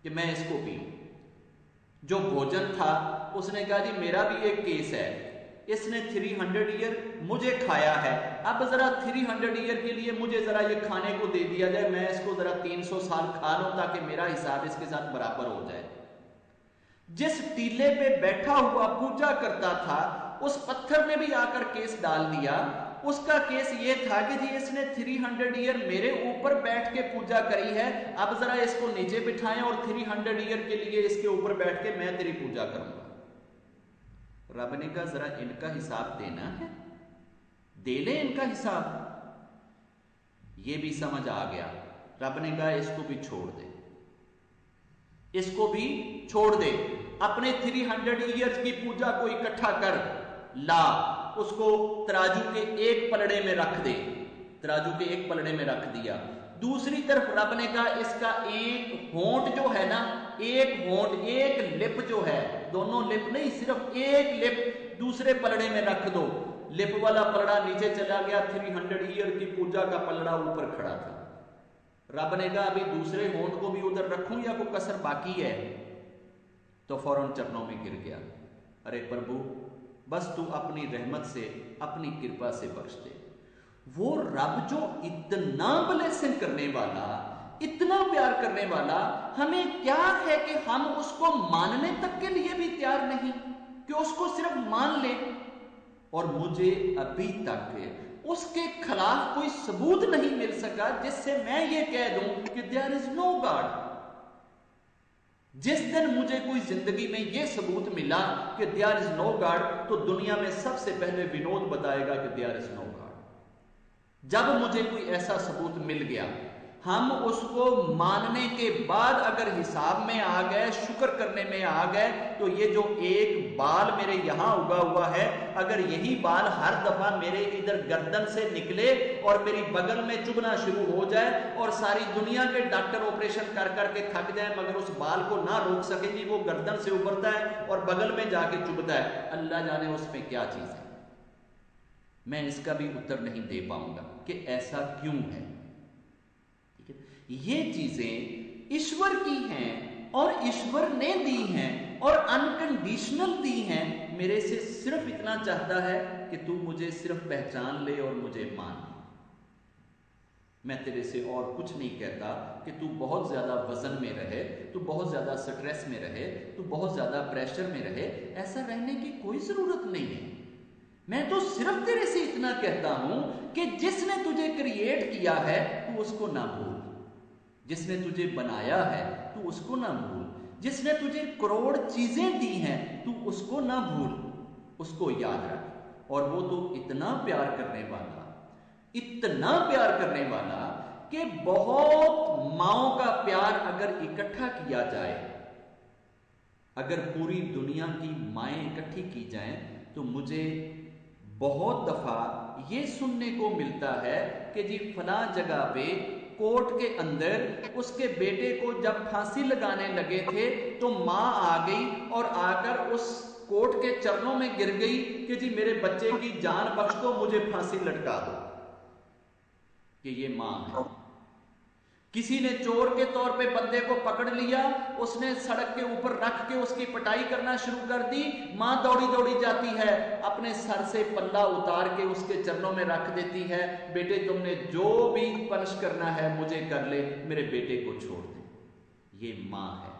कि मैं इसको पीऊं। जो भोजन था उसने कहा जी मेरा भी एक केस है, इसने 300 ईयर मुझे खाया है, अब जरा 300 ईयर के लिए मुझे जरा ये खाने को दे दिया जाए, मैं इसको जरा 300 साल खा लूं ताकि मेरा हिसाब इसके साथ बराबर हो जाए। जिस टीले पे बैठा हुआ पूजा करता था उस पत्थर ने भी आकर केस डाल दिया। उसका केस ये था कि जी इसने 300 ईयर मेरे ऊपर बैठ के पूजा करी है, अब जरा इसको नीचे बिठाएं और 300 ईयर के लिए इसके ऊपर बैठ के मैं तेरी पूजा करूंगा। रब ने कहा जरा इनका हिसाब देना है, दे ले इनका हिसाब। ये भी समझ आ गया। रब ने कहा इसको भी छोड़ दे, इसको भी छोड़ दे, अपने 300 ईयर्स की पूजा को इकट्ठा कर ला, उसको तराजू के एक पलड़े में रख दे। तराजू के एक पलड़े में रख दिया। दूसरी तरफ रब ने कहा इसका एक होंठ जो है ना, एक होंठ, एक लिप जो है, दोनों लिप नहीं सिर्फ एक लिप दूसरे पलड़े में रख दो। लिप वाला पलड़ा नीचे चला गया, 300 ईयर की पूजा का पलड़ा ऊपर खड़ा था। रब ने कहा अभी दूसरे होंठ को भी उधर रखूं या कोई कसर बाकी है? तो फौरन चरणों में गिर गया, अरे प्रभु बस तू अपनी रहमत से, अपनी कृपा से बख्श दे। वो रब जो इतना ब्लेसिंग करने वाला, इतना प्यार करने वाला, हमें क्या है कि हम उसको मानने तक के लिए भी तैयार नहीं कि उसको सिर्फ मान ले। और मुझे अभी तक उसके खिलाफ कोई सबूत नहीं मिल सका जिससे मैं ये कह दूं कि देयर इज नो गॉड। जिस दिन मुझे कोई जिंदगी में यह सबूत मिला कि देयर इज नो गॉड, तो दुनिया में सबसे पहले विनोद बताएगा कि देयर इज नो गॉड। जब मुझे कोई ऐसा सबूत मिल गया हम उसको मानने के बाद अगर हिसाब में आ गए, शुक्र करने में आ गए, तो ये जो एक बाल मेरे यहां उगा हुआ है, अगर यही बाल हर दफा मेरे इधर गर्दन से निकले और मेरी बगल में चुभना शुरू हो जाए और सारी दुनिया के डॉक्टर ऑपरेशन कर करके थक जाए मगर उस बाल को ना रोक सके, जी वो गर्दन से उभरता है और बगल में जाके चुभता है, अल्लाह जाने उसमें क्या चीज है। मैं इसका भी उत्तर नहीं दे पाऊंगा कि ऐसा क्यों है। ये चीजें ईश्वर की हैं और ईश्वर ने दी हैं और अनकंडीशनल दी हैं। मेरे से सिर्फ इतना चाहता है कि तू मुझे सिर्फ पहचान ले और मुझे मान। मैं तेरे से और कुछ नहीं कहता कि तू बहुत ज्यादा वजन में रहे, तू बहुत ज्यादा स्ट्रेस में रहे, तू बहुत ज्यादा प्रेशर में रहे। ऐसा रहने की कोई जरूरत नहीं है। मैं तो सिर्फ तेरे से इतना कहता हूं कि जिसने तुझे क्रिएट किया है तू उसको ना भूल, जिसने तुझे बनाया है तू उसको ना भूल, जिसने तुझे करोड़ चीजें दी हैं तू उसको ना भूल, उसको याद रख। और वो तो इतना प्यार करने वाला, इतना प्यार करने वाला कि बहुत माओं का प्यार अगर इकट्ठा किया जाए, अगर पूरी दुनिया की माएं इकट्ठी की जाएं, तो मुझे बहुत दफा ये सुनने को मिलता है कि जी फला जगह पे कोर्ट के अंदर उसके बेटे को जब फांसी लगाने लगे थे तो मां आ गई और आकर उस कोर्ट के चरणों में गिर गई कि जी मेरे बच्चे की जान बख्श दो, मुझे फांसी लटका दो। कि ये मां है। किसी ने चोर के तौर पे बंदे को पकड़ लिया, उसने सड़क के ऊपर रख के उसकी पिटाई करना शुरू कर दी, मां दौड़ी दौड़ी जाती है, अपने सर से पल्ला उतार के उसके चरणों में रख देती है, बेटे तुमने जो भी पनिश करना है मुझे कर ले, मेरे बेटे को छोड़ दे। ये मां है।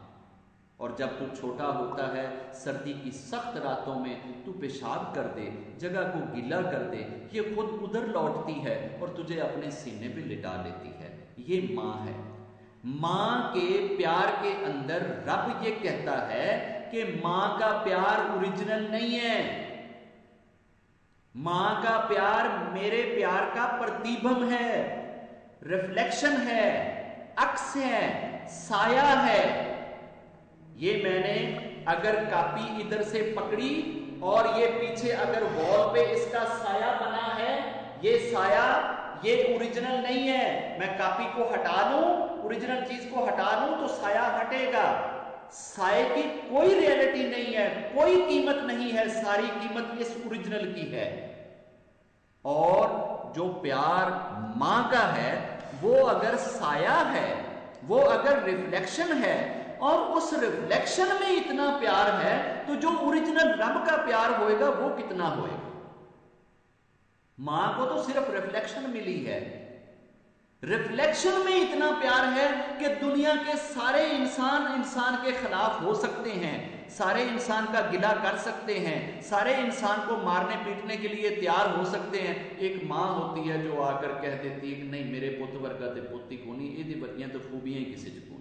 और जब तू छोटा होता है, सर्दी की सख्त रातों में तू पेशाब कर दे, जगह को गीला कर दे, ये खुद उधर लौटती है और तुझे अपने सीने पे लिटा लेती है। ये मां है। मां के प्यार के अंदर रब ये कहता है कि मां का प्यार ओरिजिनल नहीं है। मां का प्यार मेरे प्यार का प्रतिबिंब है, रिफ्लेक्शन है, अक्स है, साया है। ये मैंने अगर कापी इधर से पकड़ी और ये पीछे अगर वॉल पे इसका साया बना है, ये साया ये ओरिजिनल नहीं है। मैं कापी को हटा लूं, ओरिजिनल चीज को हटा लूं तो साया हटेगा। साये की कोई रियलिटी नहीं है, कोई कीमत नहीं है, सारी कीमत इस ओरिजिनल की है। और जो प्यार मां का है वो अगर साया है, वो अगर रिफ्लेक्शन है, और उस रिफ्लेक्शन में इतना प्यार है, तो जो ओरिजिनल रब का प्यार होएगा वो कितना होएगा। मां को तो सिर्फ रिफ्लेक्शन मिली है, रिफ्लेक्शन में इतना प्यार है कि दुनिया के सारे इंसान के खिलाफ हो सकते हैं, सारे इंसान का गिला कर सकते हैं, सारे इंसान को मारने पीटने के लिए तैयार हो सकते हैं। एक मां होती है जो आकर कह देती है कि नहीं मेरे पुत्र वर्गा ते पोती को नहीं, ये बतियां तो खूबियां किसी च को।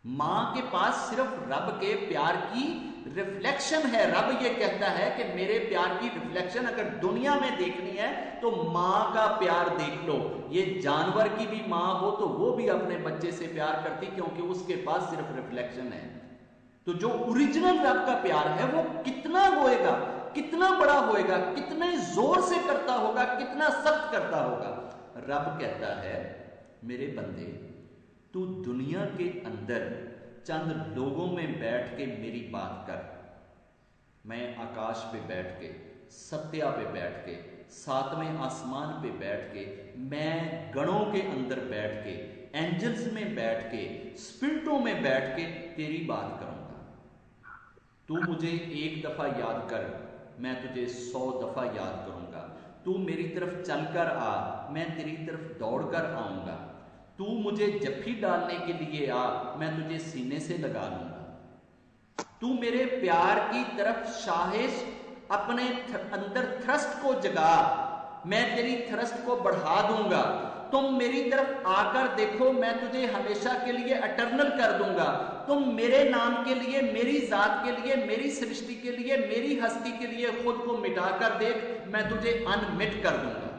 मां के पास सिर्फ रब के प्यार की रिफ्लेक्शन है। रब ये कहता है कि मेरे प्यार की रिफ्लेक्शन अगर दुनिया में देखनी है तो मां का प्यार देख लो। ये जानवर की भी मां हो तो वो भी अपने बच्चे से प्यार करती, क्योंकि उसके पास सिर्फ रिफ्लेक्शन है। तो जो ओरिजिनल रब का प्यार है वो कितना होएगा, कितना बड़ा होएगा, कितने जोर से करता होगा, कितना सख्त करता होगा। रब कहता है मेरे बंदे तू दुनिया के अंदर चंद लोगों में बैठ के मेरी बात कर। मैं आकाश पे बैठ के, सत्या पे बैठ के, सातवें आसमान पे बैठ के, मैं गणों के अंदर बैठ के, एंजल्स में बैठ के, स्पिरिटों में बैठ के तेरी बात करूंगा। तू मुझे एक दफा याद कर, मैं तुझे 100 दफा याद करूंगा। तू मेरी तरफ चलकर आ, मैं तेरी तरफ दौड़कर आऊंगा। तू मुझे जफ्फी डालने के लिए आ, मैं तुझे सीने से लगा लूंगा। तू मेरे प्यार की तरफ शाहिश अपने अंदर थ्रस्ट को जगा, मैं तेरी थ्रस्ट को बढ़ा दूंगा। तुम मेरी तरफ आकर देखो, मैं तुझे हमेशा के लिए अटर्नल कर दूंगा। तुम मेरे नाम के लिए, मेरी जात के लिए, मेरी सृष्टि के लिए, मेरी हस्ती के लिए खुद को मिटाकर देख, मैं तुझे अनमिट कर दूंगा।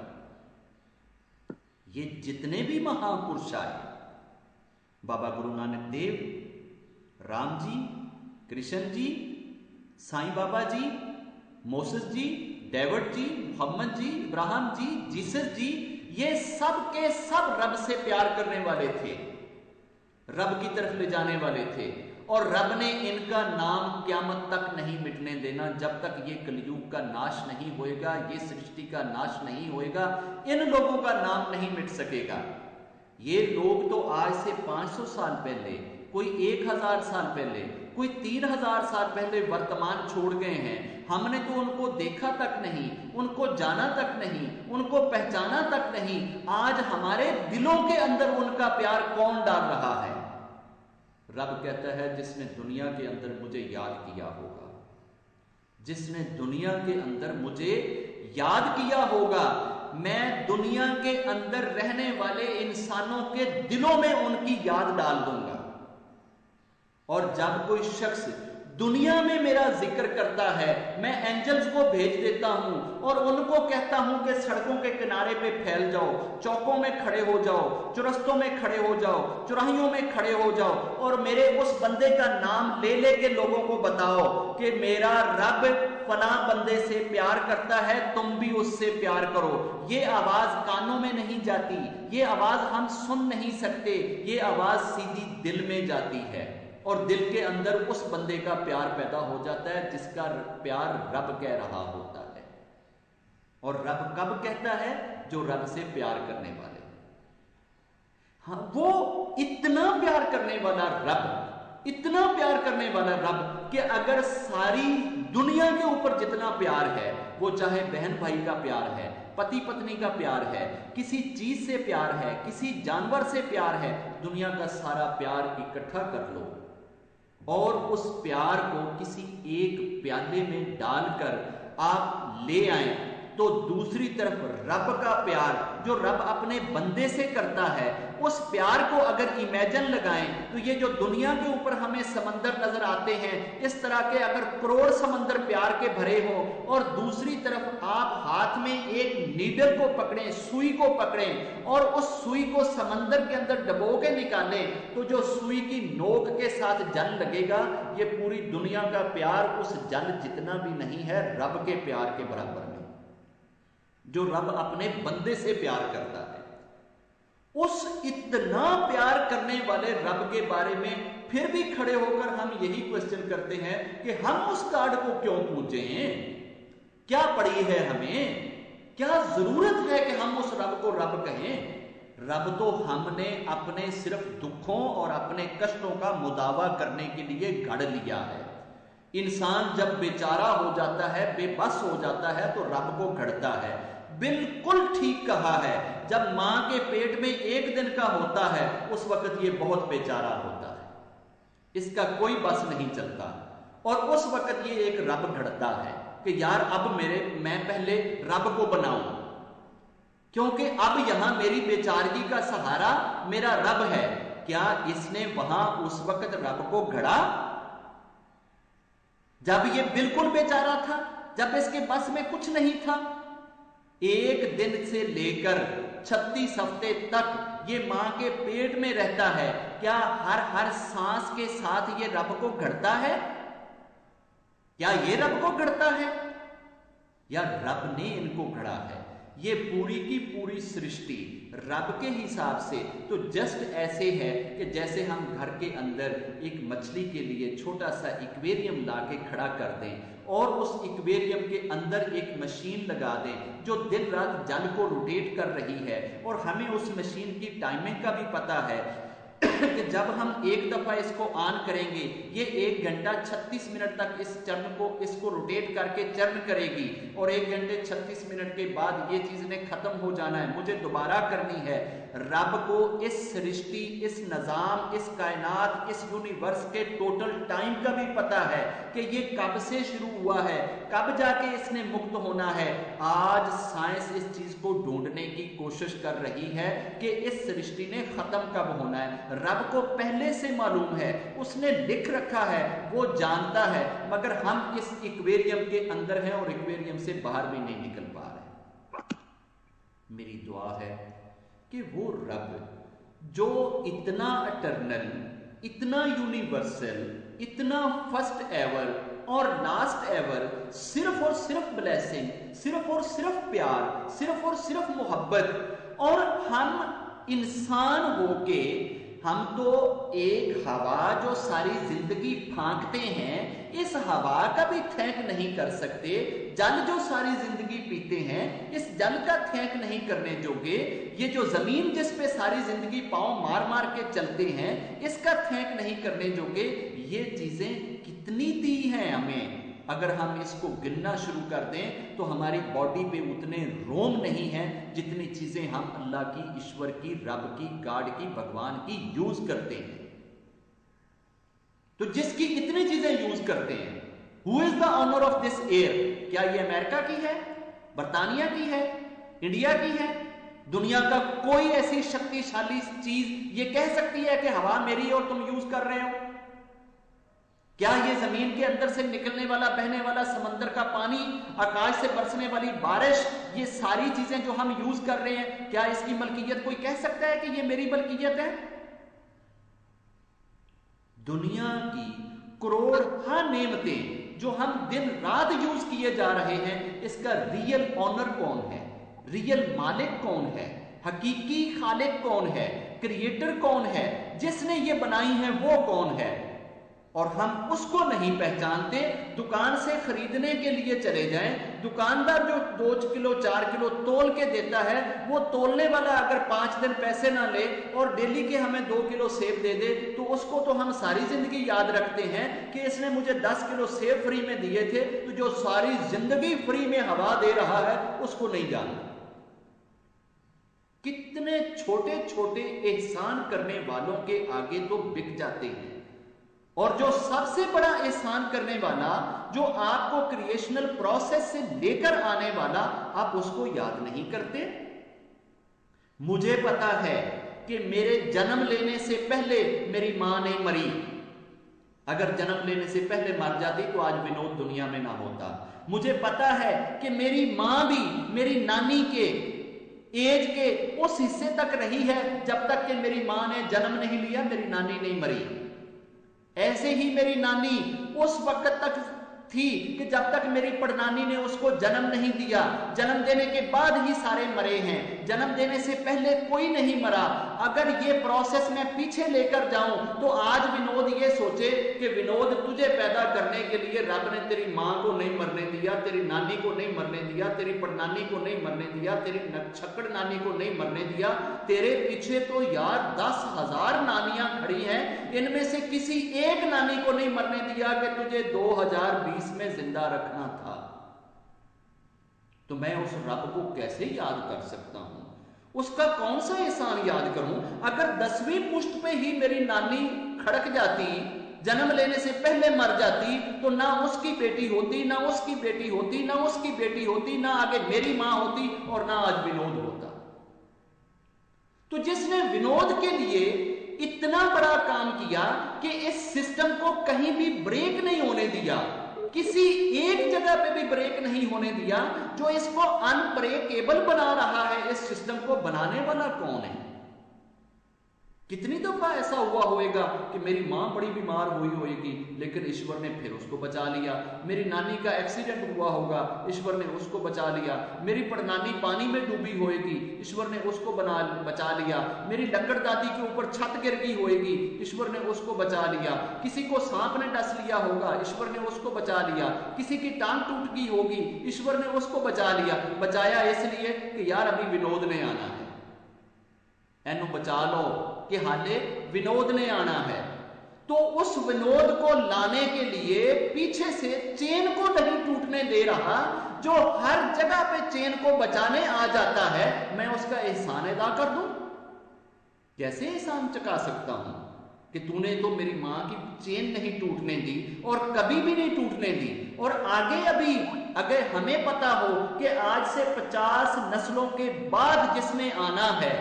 ये जितने भी महापुरुष आए, बाबा गुरु नानक देव, राम जी, कृष्ण जी, साईं बाबा जी, मोसेस जी, डेविड जी, मोहम्मद जी, इब्राहिम जी, जीसस जी, ये सब के सब रब से प्यार करने वाले थे, रब की तरफ ले जाने वाले थे। और रब ने इनका नाम क़यामत तक नहीं मिटने देना। जब तक ये कलयुग का नाश नहीं होएगा, ये सृष्टि का नाश नहीं होएगा, इन लोगों का नाम नहीं मिट सकेगा। ये लोग तो आज से 500 साल पहले, कोई 1000 साल पहले, कोई 3000 साल पहले वर्तमान छोड़ गए हैं। हमने तो उनको देखा तक नहीं, उनको जाना तक नहीं, उनको पहचाना तक नहीं। आज हमारे दिलों के अंदर उनका प्यार कौन डाल रहा है? रब कहता है, जिसने दुनिया के अंदर मुझे याद किया होगा, जिसने दुनिया के अंदर मुझे याद किया होगा, मैं दुनिया के अंदर रहने वाले इंसानों के दिलों में उनकी याद डाल दूंगा। और जब कोई शख्स दुनिया में मेरा जिक्र करता है, मैं एंजल्स को भेज देता हूं और उनको कहता हूं कि सड़कों के किनारे पे फैल जाओ, चौकों में खड़े हो जाओ, चौरस्तों में खड़े हो जाओ, चौराहियों में खड़े हो जाओ और मेरे उस बंदे का नाम ले ले के लोगों को बताओ कि मेरा रब फला बंदे से प्यार करता है, तुम भी उससे प्यार करो। ये आवाज कानों में नहीं जाती, ये आवाज हम सुन नहीं सकते, ये आवाज सीधी दिल में जाती है और दिल के अंदर उस बंदे का प्यार पैदा हो जाता है जिसका प्यार रब कह रहा होता है। और रब कब कहता है? जो रब से प्यार करने वाले। हाँ, वो इतना प्यार करने वाला रब, इतना प्यार करने वाला रब कि अगर सारी दुनिया के ऊपर जितना प्यार है, वो चाहे बहन भाई का प्यार है, पति पत्नी का प्यार है, किसी चीज से प्यार है, किसी जानवर से प्यार है, दुनिया का सारा प्यार इकट्ठा कर लो और उस प्यार को किसी एक प्याले में डालकर आप ले आए, तो दूसरी तरफ रब का प्यार जो रब अपने बंदे से करता है, उस प्यार को अगर इमेजिन लगाएं तो ये जो दुनिया के ऊपर हमें समंदर नजर आते हैं, इस तरह के अगर करोड़ समंदर प्यार के भरे हो और दूसरी तरफ आप हाथ में एक नीडल को पकड़ें, सुई को पकड़ें और उस सुई को समंदर के अंदर डबो के निकालें, तो जो सुई की नोक के साथ जल लगेगा, ये पूरी दुनिया का प्यार उस जल जितना भी नहीं है रब के प्यार के बराबर में, जो रब अपने बंदे से प्यार करता है। उस इतना प्यार करने वाले रब के बारे में फिर भी खड़े होकर हम यही क्वेश्चन करते हैं कि हम उस गॉड को क्यों पूजें? क्या पड़ी है हमें? क्या जरूरत है कि हम उस रब को रब कहें? रब तो हमने अपने सिर्फ दुखों और अपने कष्टों का मुदावा करने के लिए गढ़ लिया है। इंसान जब बेचारा हो जाता है, बेबस हो जाता है, तो रब को घड़ता है। बिल्कुल ठीक कहा है, जब मां के पेट में 1 दिन का होता है, उस वक्त ये बहुत बेचारा होता है, इसका कोई बस नहीं चलता, और उस वक्त ये एक रब घड़ता है कि यार अब मैं पहले रब को बनाऊं, क्योंकि अब यहां मेरी बेचारगी का सहारा मेरा रब है। क्या इसने वहां उस वक्त रब को घड़ा जब ये बिल्कुल बेचारा था, जब इसके बस में कुछ नहीं था? 1 दिन से लेकर 36 हफ्ते तक ये मां के पेट में रहता है। क्या हर सांस के साथ ये रब को घड़ता है? क्या ये रब को घड़ता है या रब ने इनको घड़ा है? ये पूरी की पूरी सृष्टि रब के हिसाब से तो जस्ट ऐसे है कि जैसे हम घर के अंदर एक मछली के लिए छोटा सा एक्वेरियम लाके खड़ा कर दें और उस एक्वेरियम के अंदर एक मशीन लगा दें जो दिन रात जल को रोटेट कर रही है, और हमें उस मशीन की टाइमिंग का भी पता है कि जब हम एक दफा इसको ऑन करेंगे, ये 1 घंटा 36 मिनट तक इस चरण को इसको रोटेट करके चरण करेगी, और 1 घंटे 36 मिनट के बाद ये चीज ने खत्म हो जाना है, मुझे दोबारा करनी है। रब को इस सृष्टि, इस निजाम, इस कायनात, इस यूनिवर्स के टोटल टाइम का भी पता है कि ये कब से शुरू हुआ है, कब जाके इसने मुक्त होना है। आज साइंस इस चीज को ढूंढने की कोशिश कर रही है कि इस सृष्टि ने खत्म कब होना है। रब को पहले से मालूम है, उसने लिख रखा है, वो जानता है, मगर हम इस एक्वेरियम के अंदर हैं और एक्वेरियम से बाहर भी नहीं निकल पा रहे। मेरी दुआ है कि वो रब जो इतना अटर्नल, इतना यूनिवर्सल, इतना फर्स्ट एवर और लास्ट एवर, सिर्फ और सिर्फ ब्लेसिंग, सिर्फ और सिर्फ प्यार, सिर्फ और सिर्फ मोहब्बत, और हम इंसान होके हम तो एक हवा जो सारी जिंदगी फांकते हैं, इस हवा का भी थैंक नहीं कर सकते। जल जो सारी जिंदगी पीते हैं, इस जल का थैंक नहीं करने जोगे। ये जो जमीन जिस पे सारी जिंदगी पांव मार मार के चलते हैं, इसका थैंक नहीं करने जोगे। ये चीजें कितनी दी हैं हमें, अगर हम इसको गिनना शुरू कर दें तो हमारी बॉडी पे उतने रोम नहीं हैं जितनी चीजें हम अल्लाह की, ईश्वर की, रब की, गॉड की, भगवान की यूज करते हैं। तो जिसकी इतनी चीजें यूज करते हैं, who is the owner of this air? क्या ये अमेरिका की है, बर्तानिया की है, इंडिया की है? दुनिया का कोई ऐसी शक्तिशाली चीज ये कह सकती है कि हवा मेरी और तुम यूज कर रहे हो? क्या ये जमीन के अंदर से निकलने वाला, बहने वाला समंदर का पानी, आकाश से बरसने वाली बारिश, ये सारी चीजें जो हम यूज कर रहे हैं, क्या इसकी मलकियत कोई कह सकता है कि ये मेरी मलकियत है? दुनिया की करोड़ों नेमतें जो हम दिन रात यूज किए जा रहे हैं, इसका रियल ऑनर कौन है? रियल मालिक कौन है? हकीकी खालिक कौन है? क्रिएटर कौन है? जिसने ये बनाई है वो कौन है? और हम उसको नहीं पहचानते। दुकान से खरीदने के लिए चले जाएं, दुकानदार जो 2 किलो 4 किलो तोल के देता है, वो तोलने वाला अगर 5 दिन पैसे ना ले और डेली के हमें 2 किलो सेब दे दे, तो उसको तो हम सारी जिंदगी याद रखते हैं कि इसने मुझे 10 किलो सेब फ्री में दिए थे। तो जो सारी जिंदगी फ्री में हवा दे रहा है, उसको नहीं जानता। कितने छोटे छोटे एहसान करने वालों के आगे तो बिक जाते हैं, और जो सबसे बड़ा एहसान करने वाला, जो आपको क्रिएशनल प्रोसेस से लेकर आने वाला, आप उसको याद नहीं करते। मुझे पता है कि मेरे जन्म लेने से पहले मेरी मां नहीं मरी। अगर जन्म लेने से पहले मर जाती तो आज विनोद दुनिया में ना होता। मुझे पता है कि मेरी मां भी मेरी नानी के एज के उस हिस्से तक रही है जब तक कि मेरी मां ने जन्म नहीं लिया, मेरी नानी नहीं मरी। ऐसे ही मेरी नानी उस वक्त तक थी कि जब तक मेरी पड़नानी ने उसको जन्म नहीं दिया। जन्म देने के बाद ही सारे मरे हैं, जन्म देने से पहले कोई नहीं मरा। अगर ये प्रोसेस मैं पीछे लेकर जाऊं तो आज विनोद ये सोचे कि विनोद, तुझे पैदा करने के लिए रब ने तेरी मां को नहीं मरने दिया, तेरी नानी को नहीं मरने दिया, तेरी पड़नानी को नहीं मरने दिया, तेरी छक्कड़ नानी को नहीं मरने दिया। तेरे पीछे तो यार 10,000 नानियां खड़ी हैं, इनमें से किसी एक नानी को नहीं मरने दिया कि तुझे 2020 में जिंदा रखना था। तो मैं उस रब को कैसे याद कर सकता हूं? उसका कौन सा एहसान याद करूं? अगर 10वीं पुश्त पे ही मेरी नानी खड़क जाती, जन्म लेने से पहले मर जाती, तो ना उसकी बेटी होती, ना उसकी बेटी होती, ना उसकी बेटी होती, ना आगे मेरी मां होती, और ना आज विनोद होता। तो जिसने विनोद के लिए इतना बड़ा काम किया कि इस सिस्टम को कहीं भी ब्रेक नहीं होने दिया, किसी एक जगह पे भी ब्रेक नहीं होने दिया, जो इसको अनब्रेकेबल बना रहा है, इस सिस्टम को बनाने वाला कौन है? कितनी दफा ऐसा हुआ होगा कि मेरी मां बड़ी बीमार हुई होगी, लेकिन ईश्वर ने फिर उसको बचा लिया। मेरी नानी का एक्सीडेंट हुआ होगा, ईश्वर ने उसको बचा लिया। मेरी पड़नानी पानी में डूबी होगी, ईश्वर ने उसको बचा लिया। मेरी लक्कड़ दादी के ऊपर छत गिर गई होगी, ईश्वर ने उसको बचा लिया। किसी को सांप ने डस लिया होगा, ईश्वर ने उसको बचा लिया। किसी की टांग टूट गई होगी, ईश्वर ने उसको बचा लिया। बचाया इसलिए कि यार अभी विनोद ने आना है, एनू बचा लो कि हाले विनोद ने आना है। तो उस विनोद को लाने के लिए पीछे से चेन को नहीं टूटने दे रहा, जो हर जगह पे चेन को बचाने आ जाता है, मैं उसका एहसान अदा कर दूं? कैसे एहसान चुका सकता हूं कि तूने तो मेरी मां की चेन नहीं टूटने दी और कभी भी नहीं टूटने दी। और आगे अभी अगर हमें पता हो कि आज से 50 नस्लों के बाद जिसने आना है,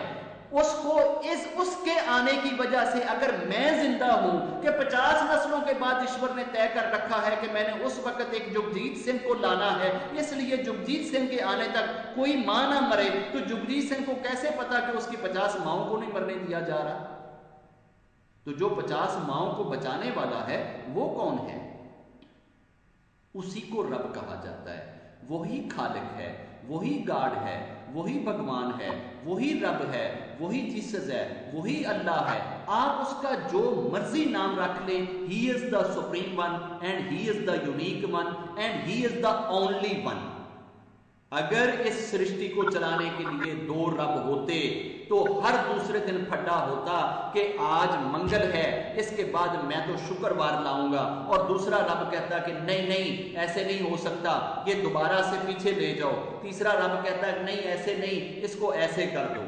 उसको उसके आने की वजह से अगर मैं जिंदा हूं कि 50 नस्लों के बाद ईश्वर ने तय कर रखा है कि मैंने उस वक्त एक जुगजीत सिंह को लाना है, इसलिए जुगजीत सिंह के आने तक कोई मां ना मरे, तो जुगजीत सिंह को कैसे पता कि उसकी 50 माओं को नहीं मरने दिया जा रहा? तो जो 50 माओं को बचाने वाला है वो कौन है? उसी को रब कहा जाता है। वही खालिक है, वही गॉड है, वही भगवान है, वही रब है, वही जीसस है, वही अल्लाह है। आप उसका जो मर्जी नाम रख लें, ही is the supreme one and he is the unique one and he is the only one. अगर इस सृष्टि को चलाने के लिए दो रब होते तो हर दूसरे दिन फड्डा होता कि आज मंगल है, इसके बाद मैं तो शुक्रवार लाऊंगा, और दूसरा रब कहता कि नहीं नहीं ऐसे नहीं हो सकता, ये दोबारा से पीछे ले जाओ। तीसरा रब कहता है नहीं ऐसे नहीं, इसको ऐसे कर दो।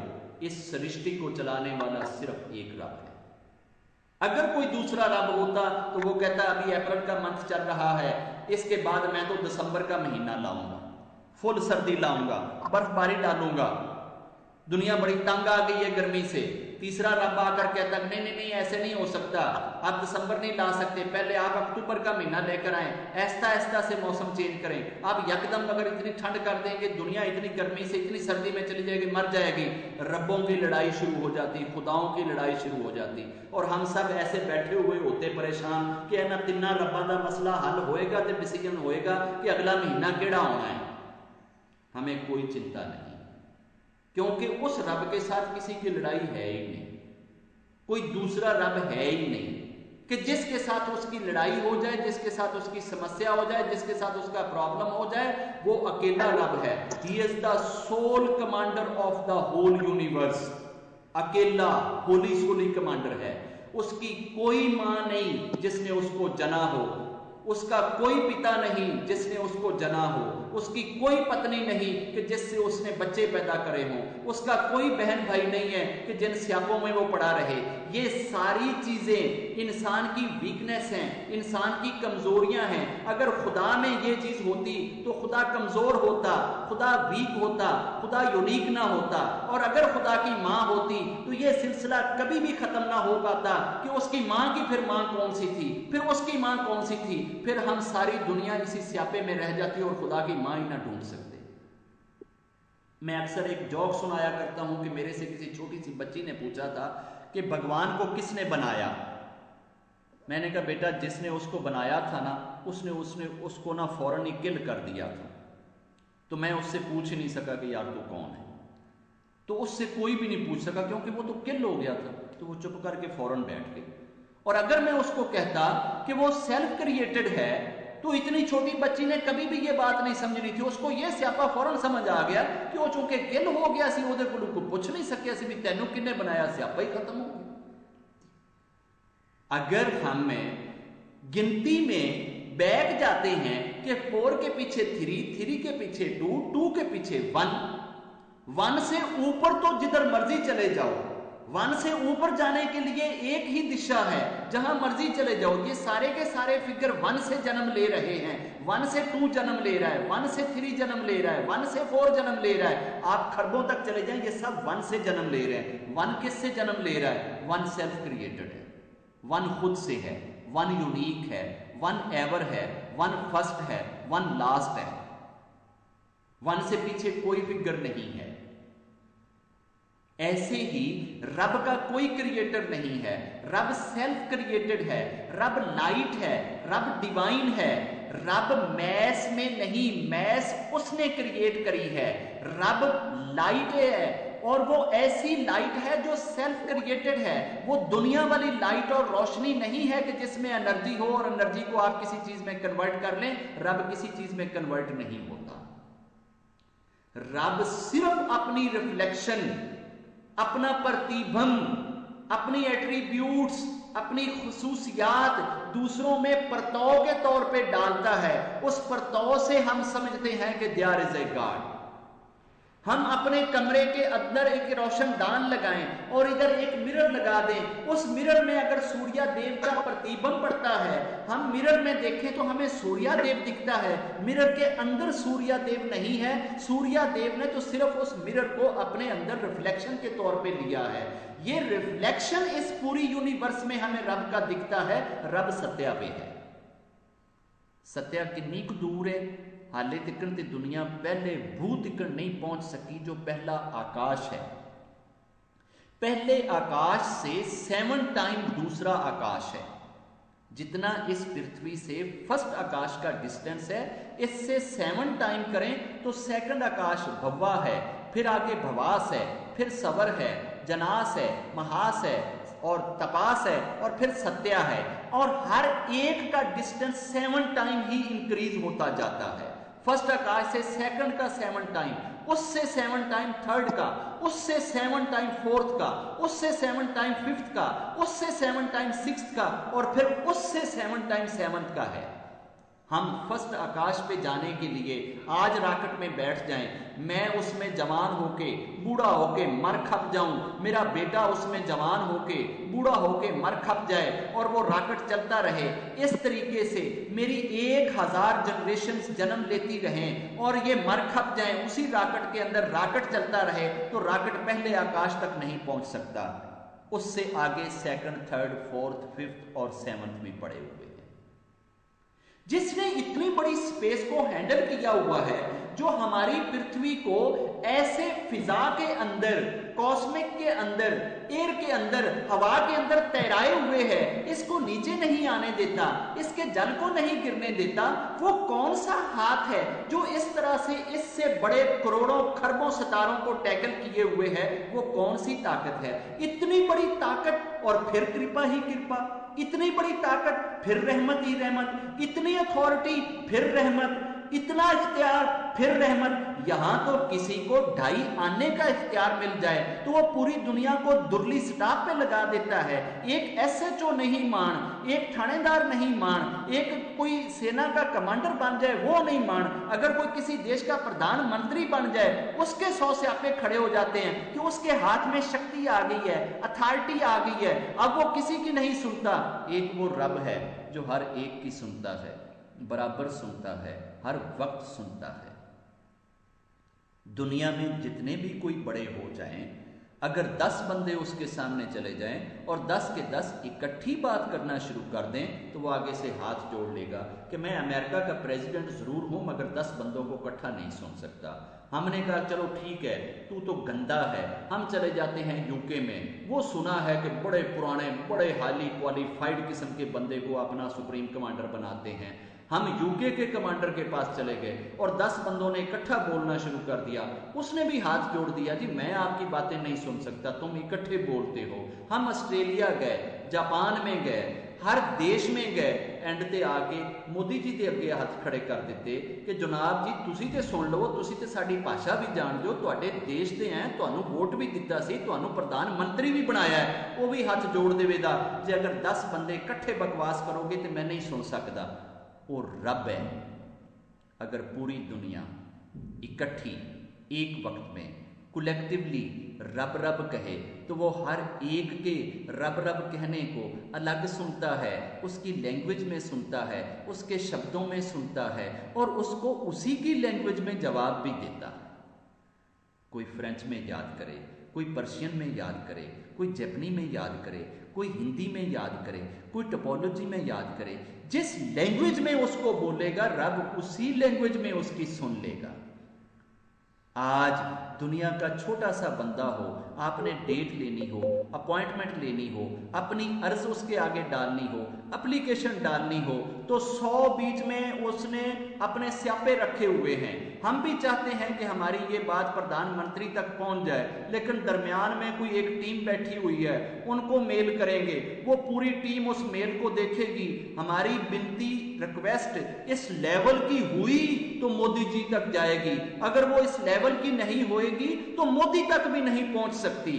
इस सृष्टि को चलाने वाला सिर्फ एक रब है। अगर कोई दूसरा रब होता तो वो कहता अभी अप्रैल का मंथ चल रहा है, इसके बाद मैं तो दिसंबर का महीना लाऊंगा, फुल सर्दी लाऊंगा, बर्फबारी डालूंगा, दुनिया बड़ी तंग आ गई है गर्मी से। तीसरा रब आकर कहता नहीं नहीं नहीं ऐसे नहीं हो सकता, आप दिसंबर नहीं ला सकते, पहले आप अक्टूबर का महीना लेकर आए, ऐसा ऐसा से मौसम चेंज करें। आप यकदम अगर इतनी ठंड कर देंगे, दुनिया इतनी गर्मी से इतनी सर्दी में चली जाएगी, मर जाएगी। रब्बों की लड़ाई शुरू हो जाती, खुदाओं की लड़ाई शुरू हो जाती, और हम सब ऐसे बैठे हुए होते परेशान कि ना तिन्ना रब्बां दा मसला हल होएगा तो डिसीजन होएगा कि अगला महीना केड़ा होना है। हमें कोई चिंता नहीं, क्योंकि उस रब के साथ किसी की लड़ाई है ही नहीं, कोई दूसरा रब है ही नहीं कि जिसके साथ उसकी लड़ाई हो जाए, जिसके साथ उसकी समस्या हो जाए, जिसके साथ उसका प्रॉब्लम हो जाए, वो अकेला रब है। He is the sole commander of the whole universe. अकेला होली सोली कमांडर है। उसकी कोई मां नहीं जिसने उसको जना हो, उसका कोई पिता नहीं जिसने उसको जना हो, उसकी कोई पत्नी नहीं कि जिससे उसने बच्चे पैदा करे हों, उसका कोई बहन भाई नहीं है कि जिन स्यापों में वो पड़ा रहे। ये सारी चीजें इंसान की वीकनेस हैं, इंसान की कमजोरियां हैं। अगर खुदा में ये चीज होती तो खुदा कमजोर होता, खुदा वीक होता, खुदा यूनिक ना होता। और अगर खुदा की मां होती तो ये सिलसिला कभी भी खत्म ना हो पाता कि उसकी मां की फिर मां कौन सी थी, फिर उसकी मां कौन सी थी, फिर हम सारी दुनिया इसी स्यापे में रह जाती और खुदा की मां ही ना ढूंढ सकते। मैं अक्सर एक जोक सुनाया करता हूं कि मेरे से किसी छोटी सी बच्ची ने पूछा था कि भगवान को किसने बनाया। मैंने कहा बेटा जिसने उसको बनाया था ना, उसने उसको ना फौरन ही किल कर दिया था। तो मैं उससे पूछ ही नहीं सका कि यार तू कौन है, तो उससे कोई भी नहीं पूछ सका क्योंकि वो तो किल हो गया था। तो वो चुप करके फौरन बैठ गई। और अगर मैं उसको कहता कि वो सेल्फ क्रिएटेड है, तो इतनी छोटी बच्ची ने कभी भी ये बात नहीं समझनी थी। उसको ये स्यापा फौरन समझ आ गया कि वो चूंकि किल हो गया सी, ओदे को पूछ नहीं सकिया सी भी तेनू किन्ने बनाया, स्यापा ही खत्म हो गया। अगर हम गिनती में बैठ जाते हैं कि 4 के पीछे 3, 3 के पीछे 2, 2 के पीछे 1, 1 से ऊपर तो जिधर मर्जी चले जाओ, 1 से ऊपर जाने के लिए एक ही दिशा है, जहां मर्जी चले जाओ। ये सारे के सारे फिगर 1 से जन्म ले रहे हैं, 1 से 2 जन्म ले रहा है, 1 से 3 जन्म ले रहा है, 1 से 4 जन्म ले रहा है। आप खरबों तक चले जाएं, ये सब 1 से जन्म ले रहे हैं। 1 किससे जन्म ले रहा है? 1 सेल्फ क्रिएटेड है, 1 खुद से है, 1 यूनिक है, 1 एवर है, 1 फर्स्ट है, 1 लास्ट है। 1 से पीछे कोई फिगर नहीं है। ऐसे ही रब का कोई क्रिएटर नहीं है, रब सेल्फ क्रिएटेड है, रब लाइट है, रब डिवाइन है। रब मैस में नहीं, मैस उसने क्रिएट करी है। रब लाइट है और वो ऐसी लाइट है जो सेल्फ क्रिएटेड है। वो दुनिया वाली लाइट और रोशनी नहीं है कि जिसमें एनर्जी हो और एनर्जी को आप किसी चीज में कन्वर्ट कर लें। रब किसी चीज में कन्वर्ट नहीं होता। रब सिर्फ अपनी रिफ्लेक्शन, अपना प्रतिबिंब, अपनी एट्रीब्यूट्स, अपनी खुसूसियात दूसरों में परतौ के तौर पे डालता है। उस परतौ से हम समझते हैं कि देयर इज ए गॉड। हम अपने कमरे के अंदर एक रोशनदान लगाएं और इधर एक मिरर लगा दें। उस मिरर में अगर सूर्य देव का प्रतिबिंब पड़ता है, हम मिरर में देखें तो हमें सूर्य देव दिखता है। मिरर के अंदर सूर्य देव नहीं है, सूर्य देव ने तो सिर्फ उस मिरर को अपने अंदर रिफ्लेक्शन के तौर पे लिया है। ये रिफ्लेक्शन इस पूरी यूनिवर्स में हमें रब का दिखता है। रब सत्या पे है। सत्या कितनी दूर है? हाले तिकन ते दुनिया पहले भू तिकन नहीं पहुंच सकी जो पहला आकाश है। पहले आकाश से 7 टाइम दूसरा आकाश है। जितना इस पृथ्वी से फर्स्ट आकाश का डिस्टेंस है, इससे 7 टाइम करें तो सेकंड आकाश भव्वा है, फिर आगे भवास है, फिर सवर है, जनास है, महास है और तपास है और फिर सत्या है। और हर एक का डिस्टेंस 7 टाइम ही इंक्रीज होता जाता है। फर्स्ट आकाश से सेकंड का 7 टाइम, उससे 7 टाइम थर्ड का, उससे 7 टाइम फोर्थ का, उससे 7 टाइम फिफ्थ का, उससे 7 टाइम सिक्स्थ का और फिर उससे 7 टाइम सेवंथ का है। हम फर्स्ट आकाश पे जाने के लिए आज रॉकेट में बैठ जाएं, मैं उसमें जवान होके बूढ़ा होके मर खप जाऊं, मेरा बेटा उसमें जवान होके बूढ़ा होके मर खप जाए और वो रॉकेट चलता रहे। इस तरीके से मेरी 1000 जनरेशन जन्म लेती रहें और ये मर खप जाए, उसी रॉकेट के अंदर रॉकेट चलता रहे, तो रॉकेट पहले आकाश तक नहीं पहुंच सकता। उससे आगे सेकंड, थर्ड, फोर्थ, फिफ्थ और सेवंथ भी पड़े हुए। जिसने इतनी बड़ी स्पेस को हैंडल किया हुआ है, जो हमारी पृथ्वी को ऐसे फिजा के अंदर, कॉस्मिक के अंदर, एयर के अंदर, हवा के अंदर तैराए हुए है, इसको नीचे नहीं आने देता, इसके जल को नहीं गिरने देता, वो कौन सा हाथ है जो इस तरह से इससे बड़े करोड़ों खरबों सितारों को टैकल किए हुए है? वो कौन सी ताकत है? इतनी बड़ी ताकत और फिर कृपा ही कृपा, इतनी बड़ी ताकत फिर रहमत ही रहमत, इतनी अथॉरिटी फिर रहमत, इतना इख्तियार फिर रहमत। यहां तो किसी को 2.5 आने का इख्तियार मिल जाए तो वो पूरी दुनिया को दुर्ली स्टाफ पे लगा देता है। एक SHO नहीं मान, एक थानेदार नहीं मान, एक कोई सेना का कमांडर बन जाए वो नहीं मान, अगर कोई किसी देश का प्रधानमंत्री बन जाए उसके 100 स्यापे खड़े हो जाते हैं कि उसके हाथ में शक्ति आ गई है, अथॉरिटी आ गई है, अब वो किसी की नहीं सुनता। एक वो रब है जो हर एक की सुनता है, बराबर सुनता है, हर वक्त सुनता है। दुनिया में जितने भी कोई बड़े हो जाएं, अगर 10 बंदे उसके सामने चले जाएं और 10 के 10 इकट्ठी बात करना शुरू कर दें तो वो आगे से हाथ जोड़ लेगा कि मैं अमेरिका का प्रेसिडेंट जरूर हूं मगर 10 बंदों को इकट्ठा नहीं सुन सकता। हमने कहा चलो ठीक है, तू तो गंदा है। हम चले जाते हैं यूके में, वो सुना है कि बड़े पुराने, बड़े हाईली क्वालिफाइड किस्म के बंदे को अपना सुप्रीम कमांडर बनाते हैं। हम यूके के कमांडर के पास चले गए और 10 बंदों ने इकट्ठा बोलना शुरू कर दिया। उसने भी हाथ जोड़ दिया, जी मैं आपकी बातें नहीं सुन सकता, तुम इकट्ठे बोलते हो। हम ऑस्ट्रेलिया गए, जापान में गए, हर देश में गए, एंड ते आके मोदी जी के अगे हाथ खड़े कर दिते कि जनाब जी तुसी ते सुन लो, तुसी ते साडी भाषा भी जान दो, तुहाडे देश दे हैं, तुहानू वोट भी दिता सी, तुहानू प्रधानमंत्री भी बनाया है, वो भी हाथ जोड़ देवेगा जे अगर 10 बंदे इकट्ठे बकवास करोगे तो मैं नहीं सुन सकता। वो रब है। अगर पूरी दुनिया इकट्ठी एक वक्त में कलेक्टिवली रब रब कहे तो वो हर एक के रब रब कहने को अलग सुनता है, उसकी लैंग्वेज में सुनता है, उसके शब्दों में सुनता है और उसको उसी की लैंग्वेज में जवाब भी देता है। कोई फ्रेंच में याद करे, कोई पर्शियन में याद करे, कोई जापानी में याद करे, कोई हिंदी में याद करे, कोई टोपोलॉजी में याद करे, जिस लैंग्वेज में उसको बोलेगा रब उसी लैंग्वेज में उसकी सुन लेगा। आज दुनिया का छोटा सा बंदा हो, आपने डेट लेनी हो, अपॉइंटमेंट लेनी हो, अपनी अर्ज उसके आगे डालनी हो, एप्लीकेशन डालनी हो, तो 100 बीच में उसने अपने स्यापे रखे हुए हैं। हम भी चाहते हैं कि हमारी ये बात प्रधानमंत्री तक पहुंच जाए, लेकिन दरमियान में कोई एक टीम बैठी हुई है, उनको मेल करेंगे, वो पूरी टीम उस मेल को देखेगी, हमारी विनती रिक्वेस्ट इस लेवल की हुई तो मोदी जी तक जाएगी, अगर वो इस लेवल की नहीं होएगी तो मोदी तक भी नहीं पहुंच सकती।